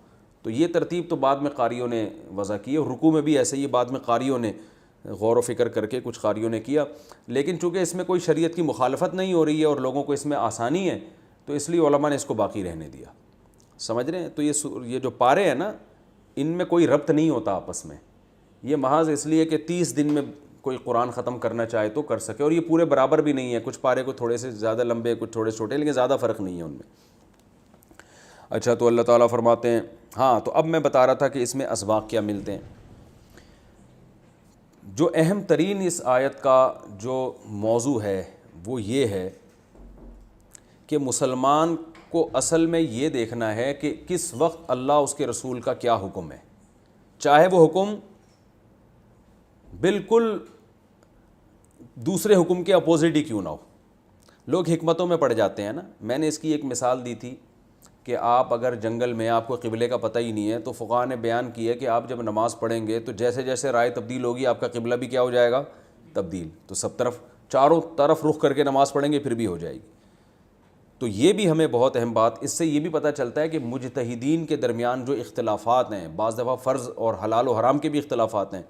تو یہ ترتیب تو بعد میں قاریوں نے وضع کی، اور رکوع میں بھی ایسے ہی بعد میں قاریوں نے غور و فکر کر کے کچھ قاریوں نے کیا، لیکن چونکہ اس میں کوئی شریعت کی مخالفت نہیں ہو رہی ہے اور لوگوں کو اس میں آسانی ہے تو اس لیے علماء نے اس کو باقی رہنے دیا۔ سمجھ رہے ہیں؟ تو یہ جو پارے ہیں نا ان میں کوئی ربط نہیں ہوتا آپس میں، یہ محض اس لیے کہ 30 دن میں کوئی قرآن ختم کرنا چاہے تو کر سکے، اور یہ پورے برابر بھی نہیں ہے، کچھ پارے کو تھوڑے سے زیادہ لمبے کچھ تھوڑے چھوٹے، لیکن زیادہ فرق نہیں ہے ان میں۔ اچھا، تو اللہ تعالیٰ فرماتے ہیں، ہاں تو اب میں بتا رہا تھا کہ اس میں اسباق کیا ملتے ہیں۔ جو اہم ترین اس آیت کا جو موضوع ہے وہ یہ ہے کہ مسلمان کو اصل میں یہ دیکھنا ہے کہ کس وقت اللہ اس کے رسول کا کیا حکم ہے، چاہے وہ حکم بالکل دوسرے حکم کے اپوزٹ ہی کیوں نہ ہو۔ لوگ حکمتوں میں پڑ جاتے ہیں نا، میں نے اس کی ایک مثال دی تھی کہ آپ اگر جنگل میں آپ کو قبلے کا پتہ ہی نہیں ہے تو فقہاء نے بیان کیا کہ آپ جب نماز پڑھیں گے تو جیسے جیسے رائے تبدیل ہوگی آپ کا قبلہ بھی کیا ہو جائے گا، تبدیل، تو سب طرف چاروں طرف رخ کر کے نماز پڑھیں گے پھر بھی ہو جائے گی۔ تو یہ بھی ہمیں بہت اہم بات، اس سے یہ بھی پتہ چلتا ہے کہ مجتہدین کے درمیان جو اختلافات ہیں، بعض دفعہ فرض اور حلال و حرام کے بھی اختلافات ہیں،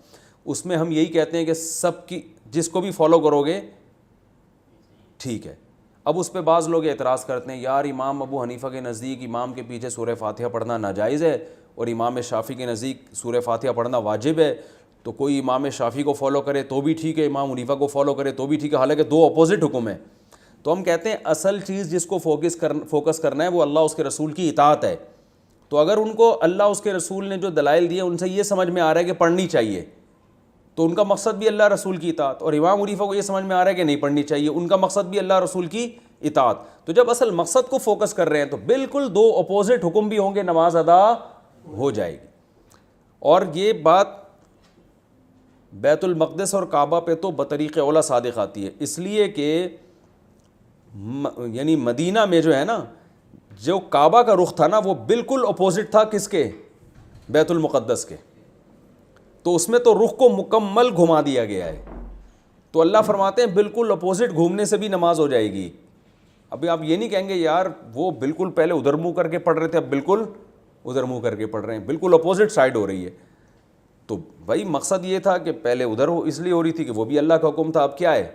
اس میں ہم یہی کہتے ہیں کہ سب کی جس کو بھی فالو کرو گے ٹھیک ہے۔ اب اس پہ بعض لوگ اعتراض کرتے ہیں، یار امام ابو حنیفہ کے نزدیک امام کے پیچھے سورہ فاتحہ پڑھنا ناجائز ہے اور امام شافعی کے نزدیک سورہ فاتحہ پڑھنا واجب ہے، تو کوئی امام شافعی کو فالو کرے تو بھی ٹھیک ہے، امام حنیفہ کو فالو کرے تو بھی ٹھیک ہے، حالانکہ دو اپوزٹ حکم ہیں۔ تو ہم کہتے ہیں اصل چیز جس کو فوکس کرنا ہے وہ اللہ اس کے رسول کی اطاعت ہے۔ تو اگر ان کو اللہ اس کے رسول نے جو دلائل دیے ان سے یہ سمجھ میں آ رہا ہے کہ پڑھنی چاہیے تو ان کا مقصد بھی اللہ رسول کی اطاعت، اور امام حنیفہ کو یہ سمجھ میں آ رہا ہے کہ نہیں پڑھنی چاہیے، ان کا مقصد بھی اللہ رسول کی اطاعت۔ تو جب اصل مقصد کو فوکس کر رہے ہیں تو بالکل دو اپوزٹ حکم بھی ہوں گے، نماز ادا ہو جائے گی۔ اور یہ بات بیت المقدس اور کعبہ پہ تو بطریق اولا صادق آتی ہے، اس لیے کہ یعنی مدینہ میں جو ہے نا، جو کعبہ کا رخ تھا نا وہ بالکل اپوزٹ تھا کس کے؟ بیت المقدس کے، تو اس میں تو رخ کو مکمل گھما دیا گیا ہے۔ تو اللہ فرماتے ہیں بالکل اپوزٹ گھومنے سے بھی نماز ہو جائے گی۔ ابھی آپ یہ نہیں کہیں گے یار وہ بالکل پہلے ادھر منہ کر کے پڑھ رہے تھے اب بالکل ادھر منہ کر کے پڑھ رہے ہیں، بالکل اپوزٹ سائڈ ہو رہی ہے۔ تو بھائی مقصد یہ تھا کہ پہلے ادھر ہو اس لیے ہو رہی تھی کہ وہ بھی اللہ کا حکم تھا، اب کیا ہے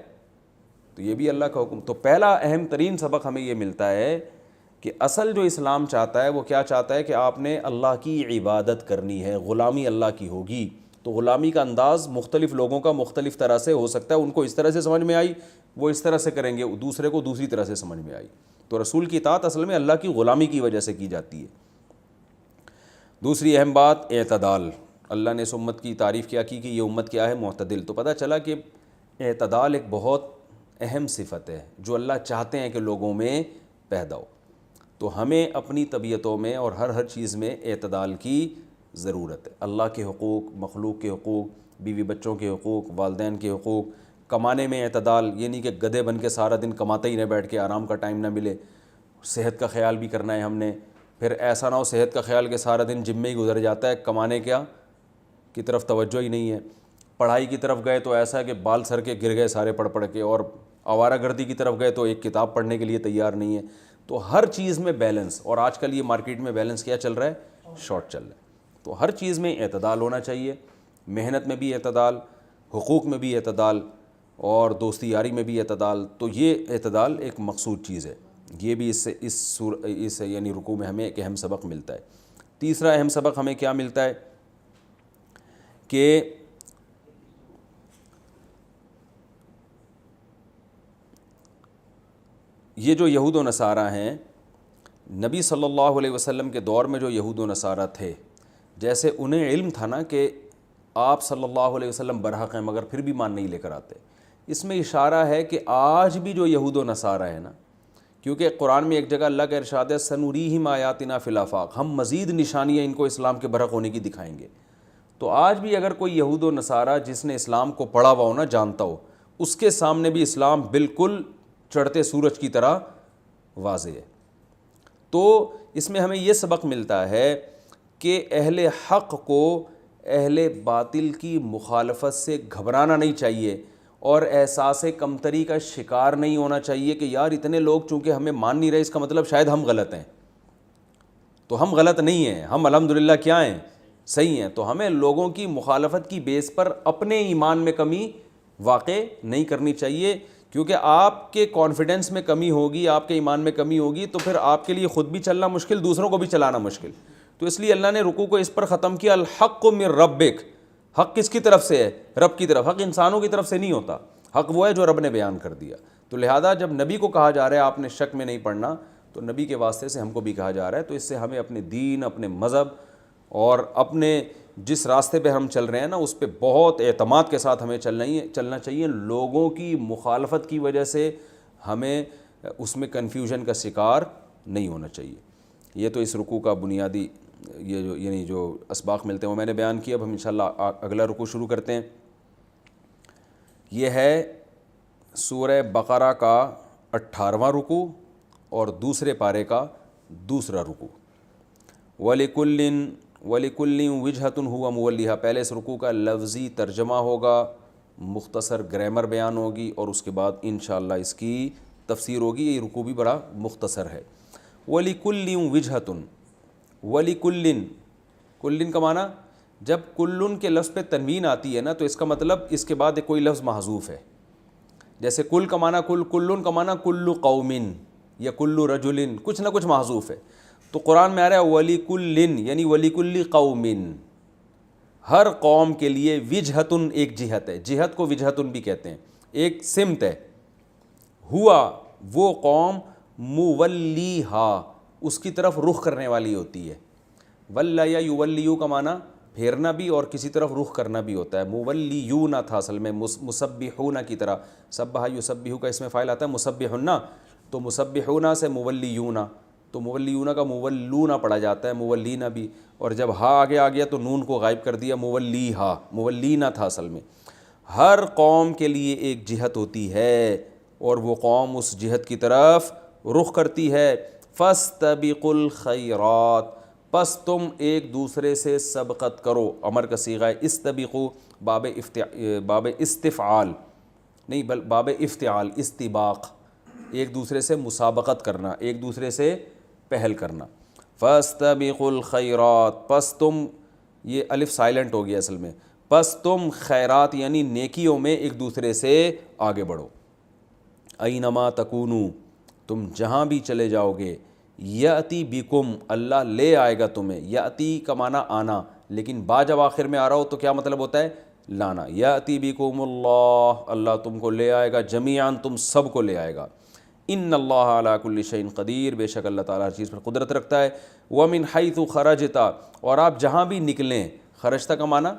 تو یہ بھی اللہ کا حکم۔ تو پہلا اہم ترین سبق ہمیں یہ ملتا ہے کہ اصل جو اسلام چاہتا ہے وہ کیا چاہتا ہے کہ آپ نے اللہ کی عبادت کرنی ہے، غلامی اللہ کی ہوگی۔ تو غلامی کا انداز مختلف لوگوں کا مختلف طرح سے ہو سکتا ہے، ان کو اس طرح سے سمجھ میں آئی وہ اس طرح سے کریں گے، دوسرے کو دوسری طرح سے سمجھ میں آئی۔ تو رسول کی اطاعت اصل میں اللہ کی غلامی کی وجہ سے کی جاتی ہے۔ دوسری اہم بات اعتدال، اللہ نے اس امت کی تعریف کیا کی کہ یہ امت کیا ہے؟ معتدل۔ تو پتہ چلا کہ اعتدال ایک بہت اہم صفت ہے جو اللہ چاہتے ہیں کہ لوگوں میں پیدا ہو۔ تو ہمیں اپنی طبیعتوں میں اور ہر چیز میں اعتدال کی ضرورت ہے۔ اللہ کے حقوق، مخلوق کے حقوق، بیوی بچوں کے حقوق، والدین کے حقوق، کمانے میں اعتدال، یہ نہیں کہ گدھے بن کے سارا دن کماتے ہی نہ بیٹھ کے آرام کا ٹائم نہ ملے۔ صحت کا خیال بھی کرنا ہے ہم نے، پھر ایسا نہ ہو صحت کا خیال کہ سارا دن جم میں ہی گزر جاتا ہے، کمانے کی طرف توجہ ہی نہیں ہے۔ پڑھائی کی طرف گئے تو ایسا ہے کہ بال سر کے گر گئے سارے پڑھ کے، اور آوارہ گردی کی طرف گئے تو ایک کتاب پڑھنے کے لیے تیار نہیں ہے۔ تو ہر چیز میں بیلنس، اور آج کل یہ مارکیٹ میں بیلنس کیا چل رہا ہے؟ شارٹ چل رہا ہے۔ تو ہر چیز میں اعتدال ہونا چاہیے، محنت میں بھی اعتدال، حقوق میں بھی اعتدال اور دوستی یاری میں بھی اعتدال. تو یہ اعتدال ایک مقصود چیز ہے. یہ بھی اس یعنی رکوع میں ہمیں ایک اہم سبق ملتا ہے. تیسرا اہم سبق ہمیں کیا ملتا ہے کہ یہ جو یہود و نصارہ ہیں، نبی صلی اللہ علیہ وسلم کے دور میں جو یہود و نصارہ تھے، جیسے انہیں علم تھا نا کہ آپ صلی اللہ علیہ وسلم برحق ہیں مگر پھر بھی مان نہیں لے کر آتے. اس میں اشارہ ہے کہ آج بھی جو یہود و نصارہ ہیں نا، کیونکہ قرآن میں ایک جگہ اللہ کا ارشاد ہے سنوریہم آیاتنا فی الآفاق، ہم مزید نشانیاں ان کو اسلام کے برحق ہونے کی دکھائیں گے. تو آج بھی اگر کوئی یہود و نصارہ جس نے اسلام کو پڑھا ہوا ہو نا، جانتا ہو، اس کے سامنے بھی اسلام بالکل چڑھتے سورج کی طرح واضح ہے. تو اس میں ہمیں یہ سبق ملتا ہے کہ اہل حق کو اہل باطل کی مخالفت سے گھبرانا نہیں چاہیے اور احساس کمتری کا شکار نہیں ہونا چاہیے کہ یار اتنے لوگ چونکہ ہمیں مان نہیں رہے، اس کا مطلب شاید ہم غلط ہیں. تو ہم غلط نہیں ہیں، ہم الحمدللہ کیا ہیں، صحیح ہیں. تو ہمیں لوگوں کی مخالفت کی بیس پر اپنے ایمان میں کمی واقع نہیں کرنی چاہیے، کیونکہ آپ کے کانفیڈنس میں کمی ہوگی، آپ کے ایمان میں کمی ہوگی تو پھر آپ کے لیے خود بھی چلنا مشکل، دوسروں کو بھی چلانا مشکل. تو اس لیے اللہ نے رکوع کو اس پر ختم کیا، الحق من ربک. حق کس کی طرف سے ہے؟ رب کی طرف. حق انسانوں کی طرف سے نہیں ہوتا، حق وہ ہے جو رب نے بیان کر دیا. تو لہذا جب نبی کو کہا جا رہا ہے آپ نے شک میں نہیں پڑھنا، تو نبی کے واسطے سے ہم کو بھی کہا جا رہا ہے. تو اس سے ہمیں اپنے دین، اپنے مذہب اور اپنے جس راستے پہ ہم چل رہے ہیں نا، اس پہ بہت اعتماد کے ساتھ ہمیں چلنا چاہیے. لوگوں کی مخالفت کی وجہ سے ہمیں اس میں کنفیوژن کا شکار نہیں ہونا چاہیے. یہ تو اس رکوع کا بنیادی یعنی جو اسباق ملتے ہیں وہ میں نے بیان کیا. اب ہم انشاءاللہ اگلا رکوع شروع کرتے ہیں. یہ ہے سورہ بقرہ کا 18واں رکوع اور دوسرے پارے کا دوسرا رکوع. وَلِكُلٍّ وِجْهَةٌ هُوَ مُوَلِّيهَا. پہلے اس رکوع کا لفظی ترجمہ ہوگا، مختصر گرامر بیان ہوگی اور اس کے بعد انشاءاللہ اس کی تفسیر ہوگی. یہ رکوع بھی بڑا مختصر ہے. وَلِكُلٍّ وِجْهَةٌ. وَلِكُلٍّ، کلن کا معنی جب کلن کے لفظ پہ تنوین آتی ہے نا تو اس کا مطلب اس کے بعد کوئی لفظ محذوف ہے. جیسے کل کا معنی کلن کا معنی کل قوم یا کل رجل، کچھ نہ کچھ محذوف ہے. تو قرآن میں آ رہا ہے وَلِكُلٍّ یعنی وَلِكُلِّ قَوْمٍ، ہر قوم کے لیے وجہتن ایک جہت ہے. جہت کو وجہتن بھی کہتے ہیں، ایک سمت ہے. ہوا وہ قوم مولیہا اس کی طرف رخ کرنے والی ہوتی ہے. ولا یا یولیو کا معنی پھیرنا بھی اور کسی طرف رخ کرنا بھی ہوتا ہے. مولیون تھا اصل میں مسبحون کی طرح. سبح یسبح کا اس میں فاعل آتا ہے مسبحون، تو مسبحون سے مولیون، تو مولیون کا مولون پڑھا جاتا ہے، مولینا بھی. اور جب ہا آگے آ گیا تو نون کو غائب کر دیا، مولیہا، مولینا تھا اصل میں. ہر قوم کے لیے ایک جہت ہوتی ہے اور وہ قوم اس جہت کی طرف رخ کرتی ہے. فاستبقوا الخیرات، پس تم ایک دوسرے سے سبقت کرو. امر کا صیغہ ہے استبقوا، باب استفعال نہیں بل باب افتعال، استباق، ایک دوسرے سے مسابقت کرنا، ایک دوسرے سے پہل کرنا. فاستبقوا الخیرات، پس تم، یہ الف سائلنٹ ہو گیا اصل میں، پس تم خیرات یعنی نیکیوں میں ایک دوسرے سے آگے بڑھو. اینما تکونوا، تم جہاں بھی چلے جاؤ گے، یاتی بکم اللہ لے آئے گا تمہیں. یاتی کا معنی آنا، لیکن با جب آخر میں آ رہا ہو تو کیا مطلب ہوتا ہے؟ لانا. یاتی بکم اللہ، اللہ تم کو لے آئے گا، جمیعاً تم سب کو لے آئے گا. ان اللہ علی کل شیء قدیر، بے شک اللہ تعالیٰ ہر چیز پر قدرت رکھتا ہے. ومن حیث خرجت، اور آپ جہاں بھی نکلیں، خرجت کا معنی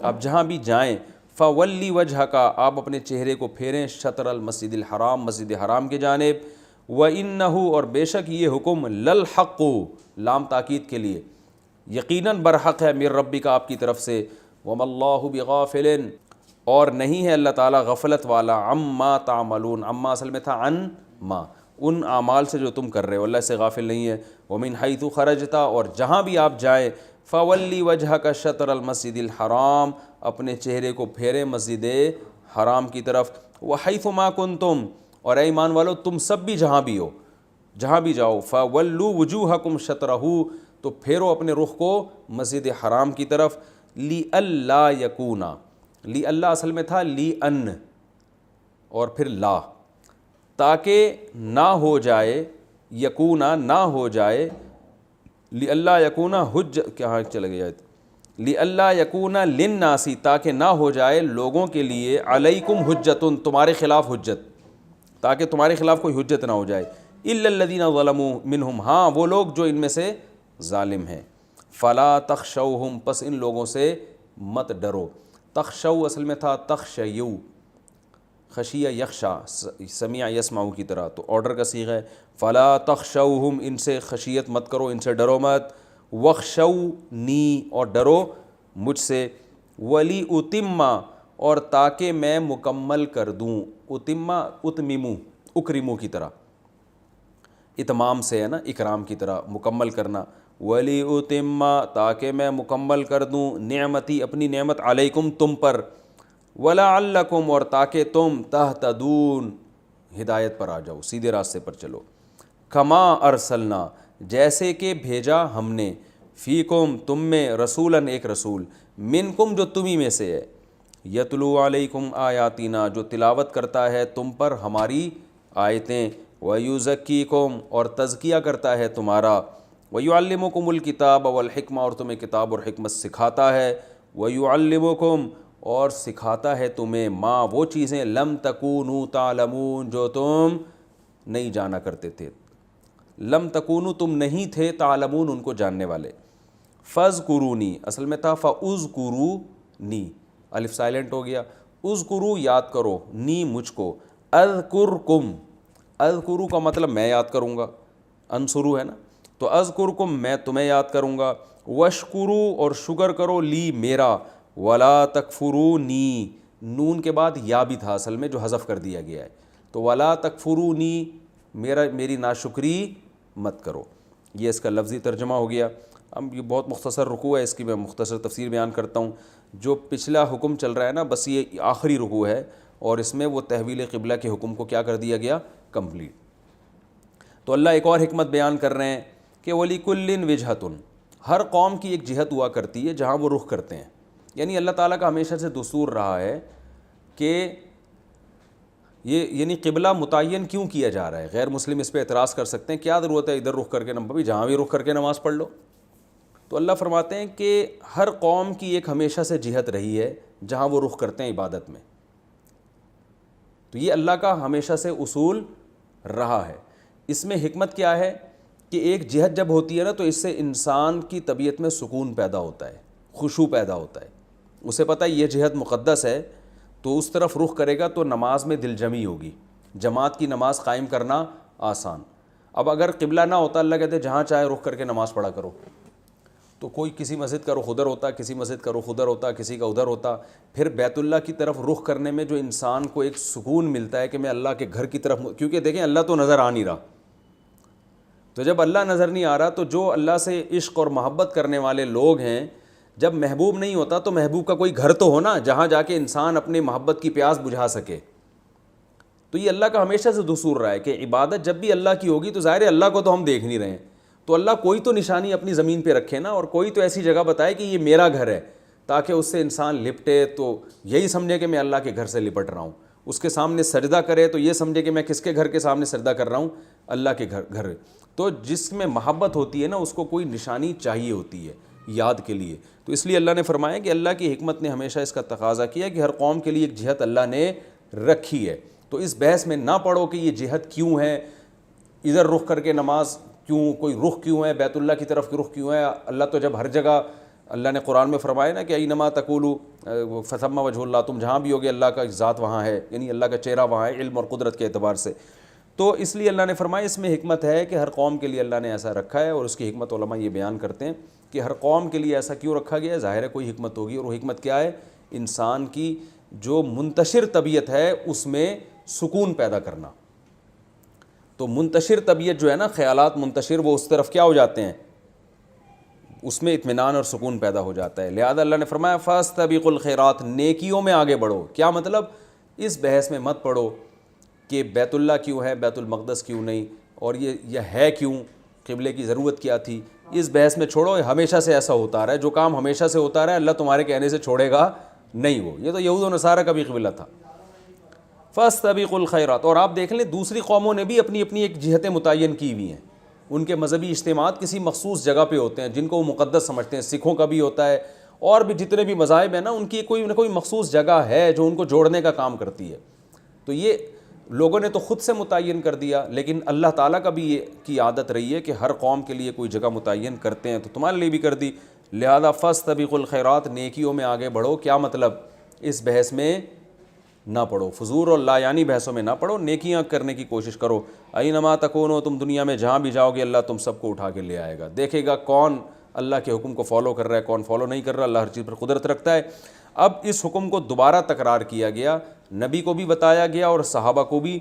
آپ جہاں بھی جائیں، فولی وجہک، آپ اپنے چہرے کو پھیریں، شطر المسجد الحرام، مسجد حرام کی جانب. وَإِنَّهُ، اور بے شک یہ حکم، للحق، لام تاکید کے لیے، یقیناً برحق ہے، من ربک آپ کی طرف سے. وَمَا اللَّهُ بِغَافِلٍ، اور نہیں ہے اللہ تعالیٰ غفلت والا، عما تعملون، عما اصل میں تھا عن ما، ان اعمال سے جو تم کر رہے ہو، اللہ سے غافل نہیں ہے. وَمِنْ حَيْثُ خَرَجْتَ، اور جہاں بھی آپ جائیں، فَوَلِّ وَجْهَكَ شَطْرَ الْمَسْجِدِ الْحَرَامِ، اپنے چہرے کو پھیرے مسجد حرام کی طرف. وَحَيْثُ مَا كُنْتُمْ، اور اے ایمان والو تم سب بھی جہاں بھی ہو، جہاں بھی جاؤ، فَوَلُّوا وُجُوهَكُمْ شَطْرَهُ، تو پھیرو اپنے رخ کو مسجد حرام کی طرف. لی اللہ یکونا، لی اللہ اصل میں تھا لی ان اور پھر لا، تاکہ نہ ہو جائے، یکونا نہ ہو جائے، لی اللہ یکونا کہاں چلے گیا، لی اللہ یکونا للناسی، تاکہ نہ ہو جائے لوگوں کے لیے، علیکم حجتن تمہارے خلاف حجت، تاکہ تمہارے خلاف کوئی حجت نہ ہو جائے، الا الذین ظلموا منہم، ہاں وہ لوگ جو ان میں سے ظالم ہیں، فلا تخشوہم، پس ان لوگوں سے مت ڈرو، تخشو اصل میں تھا تخشیو، خشیہ یخشا، سمیع یسمع کی طرح، تو آرڈر کا صیغہ ہے، فلا تخشوہم، ان سے خشیت مت کرو، ان سے ڈرو مت، وخشونی، اور ڈرو مجھ سے، ولی اتمہ، اور تاکہ میں مکمل کر دوں، اتمہ اتممو، اکرمو کی طرح، اتمام سے ہے نا، اکرام کی طرح مکمل کرنا، ولی اتمہ، تاکہ میں مکمل کر دوں، نعمتی، اپنی نعمت، علیکم تم پر، ولعلکم، اور تاکہ تم تہتدون، ہدایت پر آ جاؤ، سیدھے راستے پر چلو، کما ارسلنا، جیسے کہ بھیجا ہم نے، فیکم تم میں، رسولاً ایک رسول، منکم جو تمہیں میں سے ہے، یتلو علیکم آیاتنا، جو تلاوت کرتا ہے تم پر ہماری آیتیں، ویزکیکم، اور تزکیہ کرتا ہے تمہارا، ویعلمکم الکتاب والحکمہ، اور تمہیں کتاب اور حکمت سکھاتا ہے، ویعلمکم، اور سکھاتا ہے تمہیں، ما وہ چیزیں، لم تکونوا تعلمون، جو تم نہیں جانا کرتے تھے، لم تکونوا تم نہیں تھے، تعلمون ان کو جاننے والے، فاذکرونی اصل میں تھا فاذکرونی، الف سائلنٹ ہو گیا، اذکرو یاد کرو، نی مجھ کو، اذکرکم، اذکرو کا مطلب میں یاد کروں گا، انصرو ہے نا، تو اذکرکم میں تمہیں یاد کروں گا، وشکرو اور شکر کرو، لی میرا، ولا تکفرونی، نون کے بعد یا بھی تھا اصل میں جو حذف کر دیا گیا ہے، تو ولا تکفرونی، میری ناشکری مت کرو، یہ اس کا لفظی ترجمہ ہو گیا۔ اب یہ بہت مختصر رکوع ہے، اس کی میں مختصر تفسیر بیان کرتا ہوں۔ جو پچھلا حکم چل رہا ہے نا، بس یہ آخری رکوع ہے، اور اس میں وہ تحویل قبلہ کے حکم کو کیا کر دیا گیا، کمپلیٹ۔ تو اللہ ایک اور حکمت بیان کر رہے ہیں کہ وَلِكُلٍّ وِجْهَةٌ، ہر قوم کی ایک جہت ہوا کرتی ہے جہاں وہ رخ کرتے ہیں، یعنی اللہ تعالیٰ کا ہمیشہ سے دستور رہا ہے کہ یہ یعنی قبلہ متعین کیوں کیا جا رہا ہے۔ غیر مسلم اس پہ اعتراض کر سکتے ہیں، کیا ضرورت ہے ادھر رخ کر کے، بھی جہاں بھی رخ کر کے نماز پڑھ لو۔ تو اللہ فرماتے ہیں کہ ہر قوم کی ایک ہمیشہ سے جہت رہی ہے جہاں وہ رخ کرتے ہیں عبادت میں، تو یہ اللہ کا ہمیشہ سے اصول رہا ہے۔ اس میں حکمت کیا ہے کہ ایک جہت جب ہوتی ہے نا، تو اس سے انسان کی طبیعت میں سکون پیدا ہوتا ہے، خشوع پیدا ہوتا ہے، اسے پتہ ہے یہ جہت مقدس ہے، تو اس طرف رخ کرے گا تو نماز میں دل جمی ہوگی، جماعت کی نماز قائم کرنا آسان۔ اب اگر قبلہ نہ ہوتا، اللہ کہتے جہاں چاہے رخ کر کے نماز پڑھا کرو، تو کوئی کسی مسجد کا رخ ادھر ہوتا، کسی مسجد کا رخ ادھر ہوتا، کسی کا ادھر ہوتا، پھر بیت اللہ کی طرف رخ کرنے میں جو انسان کو ایک سکون ملتا ہے کہ میں اللہ کے گھر کی طرف، کیونکہ دیکھیں اللہ تو نظر آ نہیں رہا، تو جب اللہ نظر نہیں آ رہا تو جو اللہ سے عشق اور محبت کرنے والے لوگ ہیں، جب محبوب نہیں ہوتا تو محبوب کا کوئی گھر تو ہونا جہاں جا کے انسان اپنی محبت کی پیاس بجھا سکے۔ تو یہ اللہ کا ہمیشہ سے دستور رہا ہے کہ عبادت جب بھی اللہ کی ہوگی تو ظاہر ہے اللہ کو تو ہم دیکھ نہیں رہے ہیں، تو اللہ کوئی تو نشانی اپنی زمین پہ رکھے نا، اور کوئی تو ایسی جگہ بتائے کہ یہ میرا گھر ہے، تاکہ اس سے انسان لپٹے تو یہی سمجھے کہ میں اللہ کے گھر سے لپٹ رہا ہوں، اس کے سامنے سجدہ کرے تو یہ سمجھے کہ میں کس کے گھر کے سامنے سجدہ کر رہا ہوں، اللہ کے گھر۔ تو جس میں محبت ہوتی ہے نا، اس کو کوئی نشانی چاہیے ہوتی ہے یاد کے لیے، تو اس لیے اللہ نے فرمایا کہ اللہ کی حکمت نے ہمیشہ اس کا تقاضا کیا کہ ہر قوم کے لیے ایک جہت اللہ نے رکھی ہے۔ تو اس بحث میں نہ پڑھو کہ یہ جہت کیوں ہے، ادھر رخ کر کے نماز کیوں، کوئی رخ کیوں ہے، بیت اللہ کی طرف کی رخ کیوں ہے۔ اللہ تو جب ہر جگہ، اللہ نے قرآن میں فرمایا نا کہ اینما تقولوا فثم وجہ اللہ، تم جہاں بھی ہوگے اللہ کا ذات وہاں ہے، یعنی اللہ کا چہرہ وہاں ہے، علم اور قدرت کے اعتبار سے۔ تو اس لیے اللہ نے فرمایا اس میں حکمت ہے کہ ہر قوم کے لیے اللہ نے ایسا رکھا ہے، اور اس کی حکمت علماء یہ بیان کرتے ہیں کہ ہر قوم کے لیے ایسا کیوں رکھا گیا ہے، ظاہر ہے کوئی حکمت ہوگی، اور وہ حکمت کیا ہے، انسان کی جو منتشر طبیعت ہے اس میں سکون پیدا کرنا۔ تو منتشر طبیعت جو ہے نا، خیالات منتشر، وہ اس طرف کیا ہو جاتے ہیں، اس میں اطمینان اور سکون پیدا ہو جاتا ہے۔ لہذا اللہ نے فرمایا فاستبقوا الخیرات، نیکیوں میں آگے بڑھو۔ کیا مطلب، اس بحث میں مت پڑھو کہ بیت اللہ کیوں ہے، بیت المقدس کیوں نہیں، اور یہ ہے کیوں، قبلے کی ضرورت کیا تھی، اس بحث میں چھوڑو، ہمیشہ سے ایسا ہوتا رہا ہے، جو کام ہمیشہ سے ہوتا رہا ہے اللہ تمہارے کہنے سے چھوڑے گا نہیں وہ. یہ تو یہود و نصارہ کا بھی قبلہ تھا. فاستبقوا الخیرات. اور آپ دیکھ لیں دوسری قوموں نے بھی اپنی اپنی ایک جہتیں متعین کی ہوئی ہیں. ان کے مذہبی اجتماعات کسی مخصوص جگہ پہ ہوتے ہیں جن کو وہ مقدس سمجھتے ہیں. سکھوں کا بھی ہوتا ہے، اور بھی جتنے بھی مذاہب ہیں نا ان کی کوئی نہ کوئی مخصوص جگہ ہے جو ان کو جوڑنے کا کام کرتی ہے. تو یہ لوگوں نے تو خود سے متعین کر دیا، لیکن اللہ تعالیٰ کا بھی یہ کی عادت رہی ہے کہ ہر قوم کے لیے کوئی جگہ متعین کرتے ہیں، تو تمہارے لیے بھی کر دی. لہذا فاستبقوا الخیرات، نیکیوں میں آگے بڑھو. کیا مطلب؟ اس بحث میں نہ پڑھو، فضول اور لا یعنی بحثوں میں نہ پڑھو، نیکیاں کرنے کی کوشش کرو. اینما تکونو، تم دنیا میں جہاں بھی جاؤ گے اللہ تم سب کو اٹھا کے لے آئے گا. دیکھے گا کون اللہ کے حکم کو فالو کر رہا ہے، کون فالو نہیں کر رہا. اللہ ہر چیز پر قدرت رکھتا ہے. اب اس حکم کو دوبارہ تکرار کیا گیا، نبی کو بھی بتایا گیا اور صحابہ کو بھی،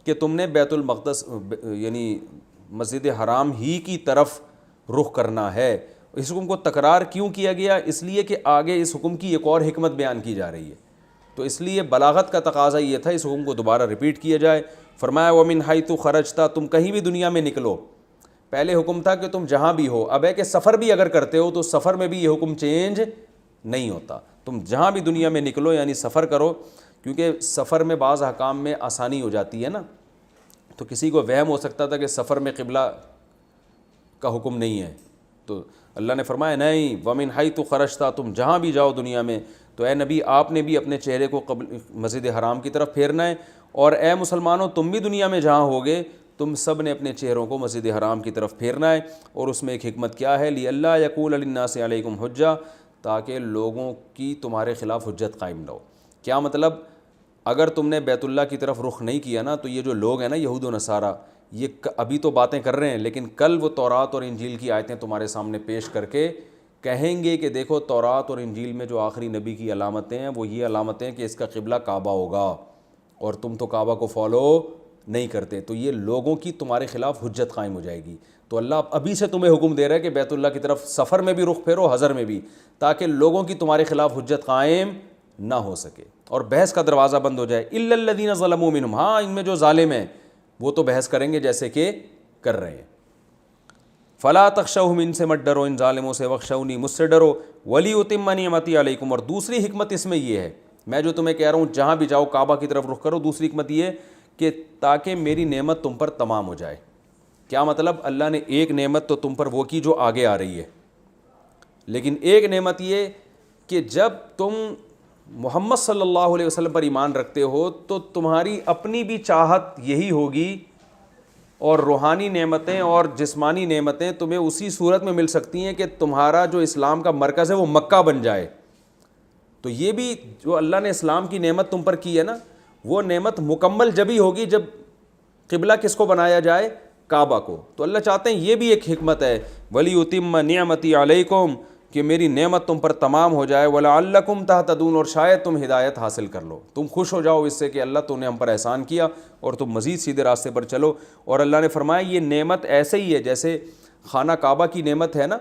کہ تم نے بیت المقدس یعنی مسجد حرام ہی کی طرف رخ کرنا ہے. اس حکم کو تکرار کیوں کیا گیا؟ اس لیے کہ آگے اس حکم کی ایک اور حکمت بیان کی جا رہی ہے، تو اس لیے بلاغت کا تقاضا یہ تھا اس حکم کو دوبارہ ریپیٹ کیا جائے. فرمایا وَمِنْ حَيْثُ خَرَجْتَ، تم کہیں بھی دنیا میں نکلو. پہلے حکم تھا کہ تم جہاں بھی ہو، اب ہے کہ سفر بھی اگر کرتے ہو تو سفر میں بھی یہ حکم چینج نہیں ہوتا. تم جہاں بھی دنیا میں نکلو یعنی سفر کرو، کیونکہ سفر میں بعض احکام میں آسانی ہو جاتی ہے نا. تو کسی کو وہم ہو سکتا تھا کہ سفر میں قبلہ کا حکم نہیں ہے، تو اللہ نے فرمایا نہیں، وَمِنْ حَيْثُ خَرَجْتَ، تم جہاں بھی جاؤ دنیا میں. تو اے نبی آپ نے بھی اپنے چہرے کو مسجد حرام کی طرف پھیرنا ہے، اور اے مسلمانوں تم بھی دنیا میں جہاں ہوگے تم سب نے اپنے چہروں کو مسجد حرام کی طرف پھیرنا ہے. اور اس میں ایک حکمت کیا ہے؟ لِأَلَّا يَكُونَ لِلنَّاسِ عَلَيْكُمْ حُجَّةٌ، تاکہ لوگوں کی تمہارے خلاف حجت قائم نہ ہو. کیا مطلب؟ اگر تم نے بیت اللہ کی طرف رخ نہیں کیا نا، تو یہ جو لوگ ہیں نا یہود و نصارہ، یہ ابھی تو باتیں کر رہے ہیں، لیکن کل وہ تورات اور انجیل کی آیتیں تمہارے سامنے پیش کر کے کہیں گے کہ دیکھو تورات اور انجیل میں جو آخری نبی کی علامتیں ہیں وہ یہ علامتیں کہ اس کا قبلہ کعبہ ہوگا، اور تم تو کعبہ کو فالو نہیں کرتے. تو یہ لوگوں کی تمہارے خلاف حجت قائم ہو جائے گی. تو اللہ ابھی سے تمہیں حکم دے رہا ہے کہ بیت اللہ کی طرف سفر میں بھی رخ پھیرو، حضر میں بھی، تاکہ لوگوں کی تمہارے خلاف حجت قائم نہ ہو سکے اور بحث کا دروازہ بند ہو جائے. الا الذین ظلموا منہم، ہاں ان میں جو ظالم ہیں وہ تو بحث کریں گے جیسے کہ کر رہے ہیں. فلا تخشوہم، ان سے مت ڈرو، ان ظالموں سے، واخشونی، مجھ سے ڈرو. ولیتم نعمتی علیکم، اور دوسری حکمت اس میں یہ ہے، میں جو تمہیں کہہ رہا ہوں جہاں بھی جاؤ کعبہ کی طرف رخ کرو، دوسری حکمت یہ کہ تاکہ میری نعمت تم پر تمام ہو جائے. کیا مطلب؟ اللہ نے ایک نعمت تو تم پر وہ کی جو آگے آ رہی ہے، لیکن ایک نعمت یہ کہ جب تم محمد صلی اللہ علیہ وسلم پر ایمان رکھتے ہو تو تمہاری اپنی بھی چاہت یہی ہوگی، اور روحانی نعمتیں اور جسمانی نعمتیں تمہیں اسی صورت میں مل سکتی ہیں کہ تمہارا جو اسلام کا مرکز ہے وہ مکہ بن جائے. تو یہ بھی جو اللہ نے اسلام کی نعمت تم پر کی ہے نا، وہ نعمت مکمل جب ہی ہوگی جب قبلہ کس کو بنایا جائے؟ کعبہ کو. تو اللہ چاہتے ہیں یہ بھی ایک حکمت ہے، وَلِيُتِمَّ نِعْمَتِي عَلَيْكُمْ، کہ میری نعمت تم پر تمام ہو جائے. وَلَعَلَّكُمْ تَهْتَدُونَ، اور شاید تم ہدایت حاصل کر لو، تم خوش ہو جاؤ اس سے کہ اللہ تو نے ہم پر احسان کیا اور تم مزید سیدھے راستے پر چلو. اور اللہ نے فرمایا یہ نعمت ایسے ہی ہے جیسے خانہ کعبہ کی نعمت ہے نا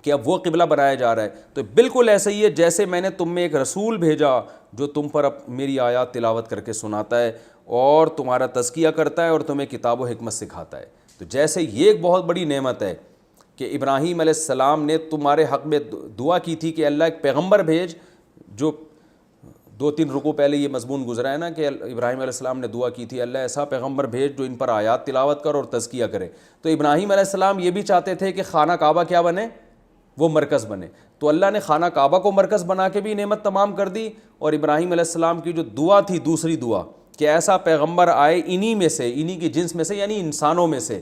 کہ اب وہ قبلہ بنایا جا رہا ہے، تو بالکل ایسا ہی ہے جیسے میں نے تم میں ایک رسول بھیجا جو تم پر اب میری آیات تلاوت کر کے سناتا ہے اور تمہارا تزکیہ کرتا ہے اور تمہیں کتاب و حکمت سکھاتا ہے. تو جیسے یہ ایک بہت بڑی نعمت ہے کہ ابراہیم علیہ السلام نے تمہارے حق میں دعا کی تھی کہ اللہ ایک پیغمبر بھیج، جو 2-3 رکوع پہلے یہ مضمون گزرا ہے نا کہ ابراہیم علیہ السلام نے دعا کی تھی اللہ ایسا پیغمبر بھیج جو ان پر آیات تلاوت کر اور تزکیہ کرے. تو ابراہیم علیہ السلام یہ بھی چاہتے تھے کہ خانہ کعبہ کیا بنے؟ وہ مرکز بنے. تو اللہ نے خانہ کعبہ کو مرکز بنا کے بھی نعمت تمام کر دی، اور ابراہیم علیہ السلام کی جو دعا تھی دوسری دعا کہ ایسا پیغمبر آئے انہی میں سے، انہی کی جنس میں سے یعنی انسانوں میں سے،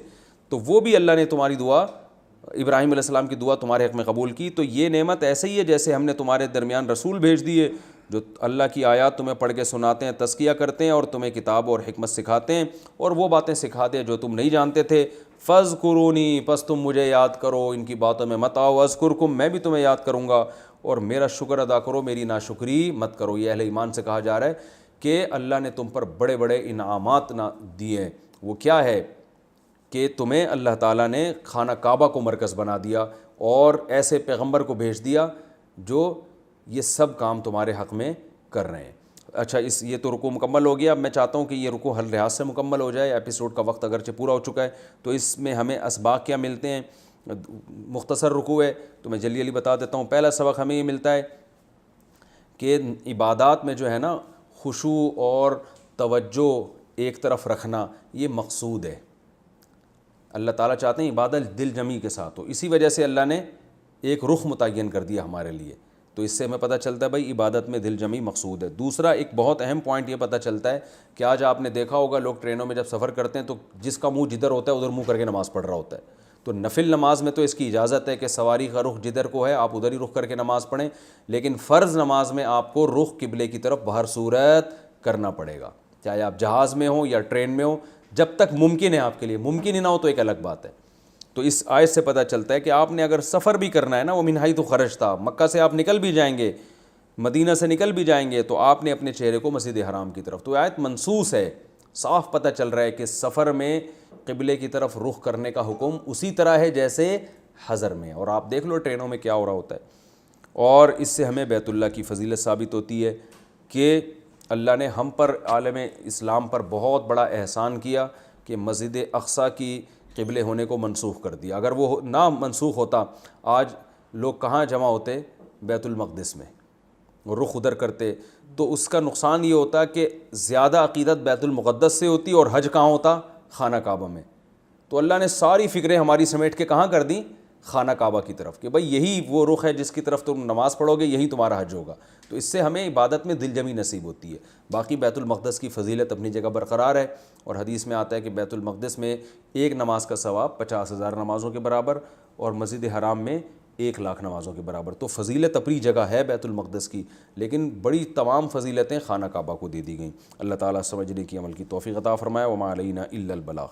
تو وہ بھی اللہ نے تمہاری دعا، ابراہیم علیہ السلام کی دعا تمہارے حق میں قبول کی. تو یہ نعمت ایسے ہی ہے جیسے ہم نے تمہارے درمیان رسول بھیج دیے جو اللہ کی آیات تمہیں پڑھ کے سناتے ہیں، تزکیہ کرتے ہیں اور تمہیں کتاب اور حکمت سکھاتے ہیں اور وہ باتیں سکھاتے ہیں جو تم نہیں جانتے تھے. فاذکرونی، پس تم مجھے یاد کرو، ان کی باتوں میں مت آؤ. اذکرکم، میں بھی تمہیں یاد کروں گا، اور میرا شکر ادا کرو، میری ناشکری مت کرو. یہ اہل ایمان سے کہا جا رہا ہے کہ اللہ نے تم پر بڑے بڑے انعامات دیے ہیں. وہ کیا ہے کہ تمہیں اللہ تعالیٰ نے خانہ کعبہ کو مرکز بنا دیا اور ایسے پیغمبر کو بھیج دیا جو یہ سب کام تمہارے حق میں کر رہے ہیں. اچھا، یہ تو رکوع مکمل ہو گیا. اب میں چاہتا ہوں کہ یہ رکوع ہر لحاظ سے مکمل ہو جائے. ایپیسوڈ کا وقت اگرچہ پورا ہو چکا ہے، تو اس میں ہمیں اسباق کیا ملتے ہیں مختصر رکوع ہے تو میں جلدی بتا دیتا ہوں. پہلا سبق ہمیں یہ ملتا ہے کہ عبادات میں جو ہے نا خشوع اور توجہ ایک طرف رکھنا یہ مقصود ہے. اللہ تعالیٰ چاہتے ہیں عبادت دل جمی کے ساتھ ہو, اسی وجہ سے اللہ نے ایک رخ متعین کر دیا ہمارے لیے. تو اس سے ہمیں پتہ چلتا ہے بھائی عبادت میں دل جمی مقصود ہے. دوسرا ایک بہت اہم پوائنٹ یہ پتہ چلتا ہے کہ آج آپ نے دیکھا ہوگا لوگ ٹرینوں میں جب سفر کرتے ہیں تو جس کا منہ جدھر ہوتا ہے ادھر منہ کر کے نماز پڑھ رہا ہوتا ہے. تو نفل نماز میں تو اس کی اجازت ہے کہ سواری کا رخ جدھر کو ہے آپ ادھر ہی رخ کر کے نماز پڑھیں, لیکن فرض نماز میں آپ کو رخ قبلے کی طرف بہر صورت کرنا پڑے گا, چاہے آپ جہاز میں ہوں یا ٹرین میں ہوں, جب تک ممکن ہے آپ کے لیے. ممکن ہی نہ ہو تو ایک الگ بات ہے. تو اس آیت سے پتہ چلتا ہے کہ آپ نے اگر سفر بھی کرنا ہے نا, وہ من حیث خرجت تھا, مکہ سے آپ نکل بھی جائیں گے, مدینہ سے نکل بھی جائیں گے, تو آپ نے اپنے چہرے کو مسجد حرام کی طرف. تو آیت منصوص ہے, صاف پتہ چل رہا ہے کہ سفر میں قبلے کی طرف رخ کرنے کا حکم اسی طرح ہے جیسے حضر میں. اور آپ دیکھ لو ٹرینوں میں کیا ہو رہا ہوتا ہے. اور اس سے ہمیں بیت اللہ کی فضیلت ثابت ہوتی ہے کہ اللہ نے ہم پر, عالم اسلام پر بہت بڑا احسان کیا کہ مسجد اقصیٰ کی قبلے ہونے کو منسوخ کر دیا. اگر وہ نہ منسوخ ہوتا آج لوگ کہاں جمع ہوتے؟ بیت المقدس میں, وہ رخ ادھر کرتے. تو اس کا نقصان یہ ہوتا کہ زیادہ عقیدت بیت المقدس سے ہوتی اور حج کہاں ہوتا؟ خانہ کعبہ میں. تو اللہ نے ساری فکریں ہماری سمیٹ کے کہاں کر دیں؟ خانہ کعبہ کی طرف, کہ بھائی یہی وہ رخ ہے جس کی طرف تم نماز پڑھو گے, یہی تمہارا حج ہوگا. تو اس سے ہمیں عبادت میں دل جمی نصیب ہوتی ہے. باقی بیت المقدس کی فضیلت اپنی جگہ برقرار ہے, اور حدیث میں آتا ہے کہ بیت المقدس میں ایک نماز کا ثواب 50,000 نمازوں کے برابر, اور مسجد حرام میں 1,00,000 نمازوں کے برابر. تو فضیلت اپنی جگہ ہے بیت المقدس کی, لیکن بڑی تمام فضیلتیں خانہ کعبہ کو دے دی گئیں. اللہ تعالیٰ سمجھنے کی عمل کی توفیق عطا فرمائے. وما علینا الا البلاغ.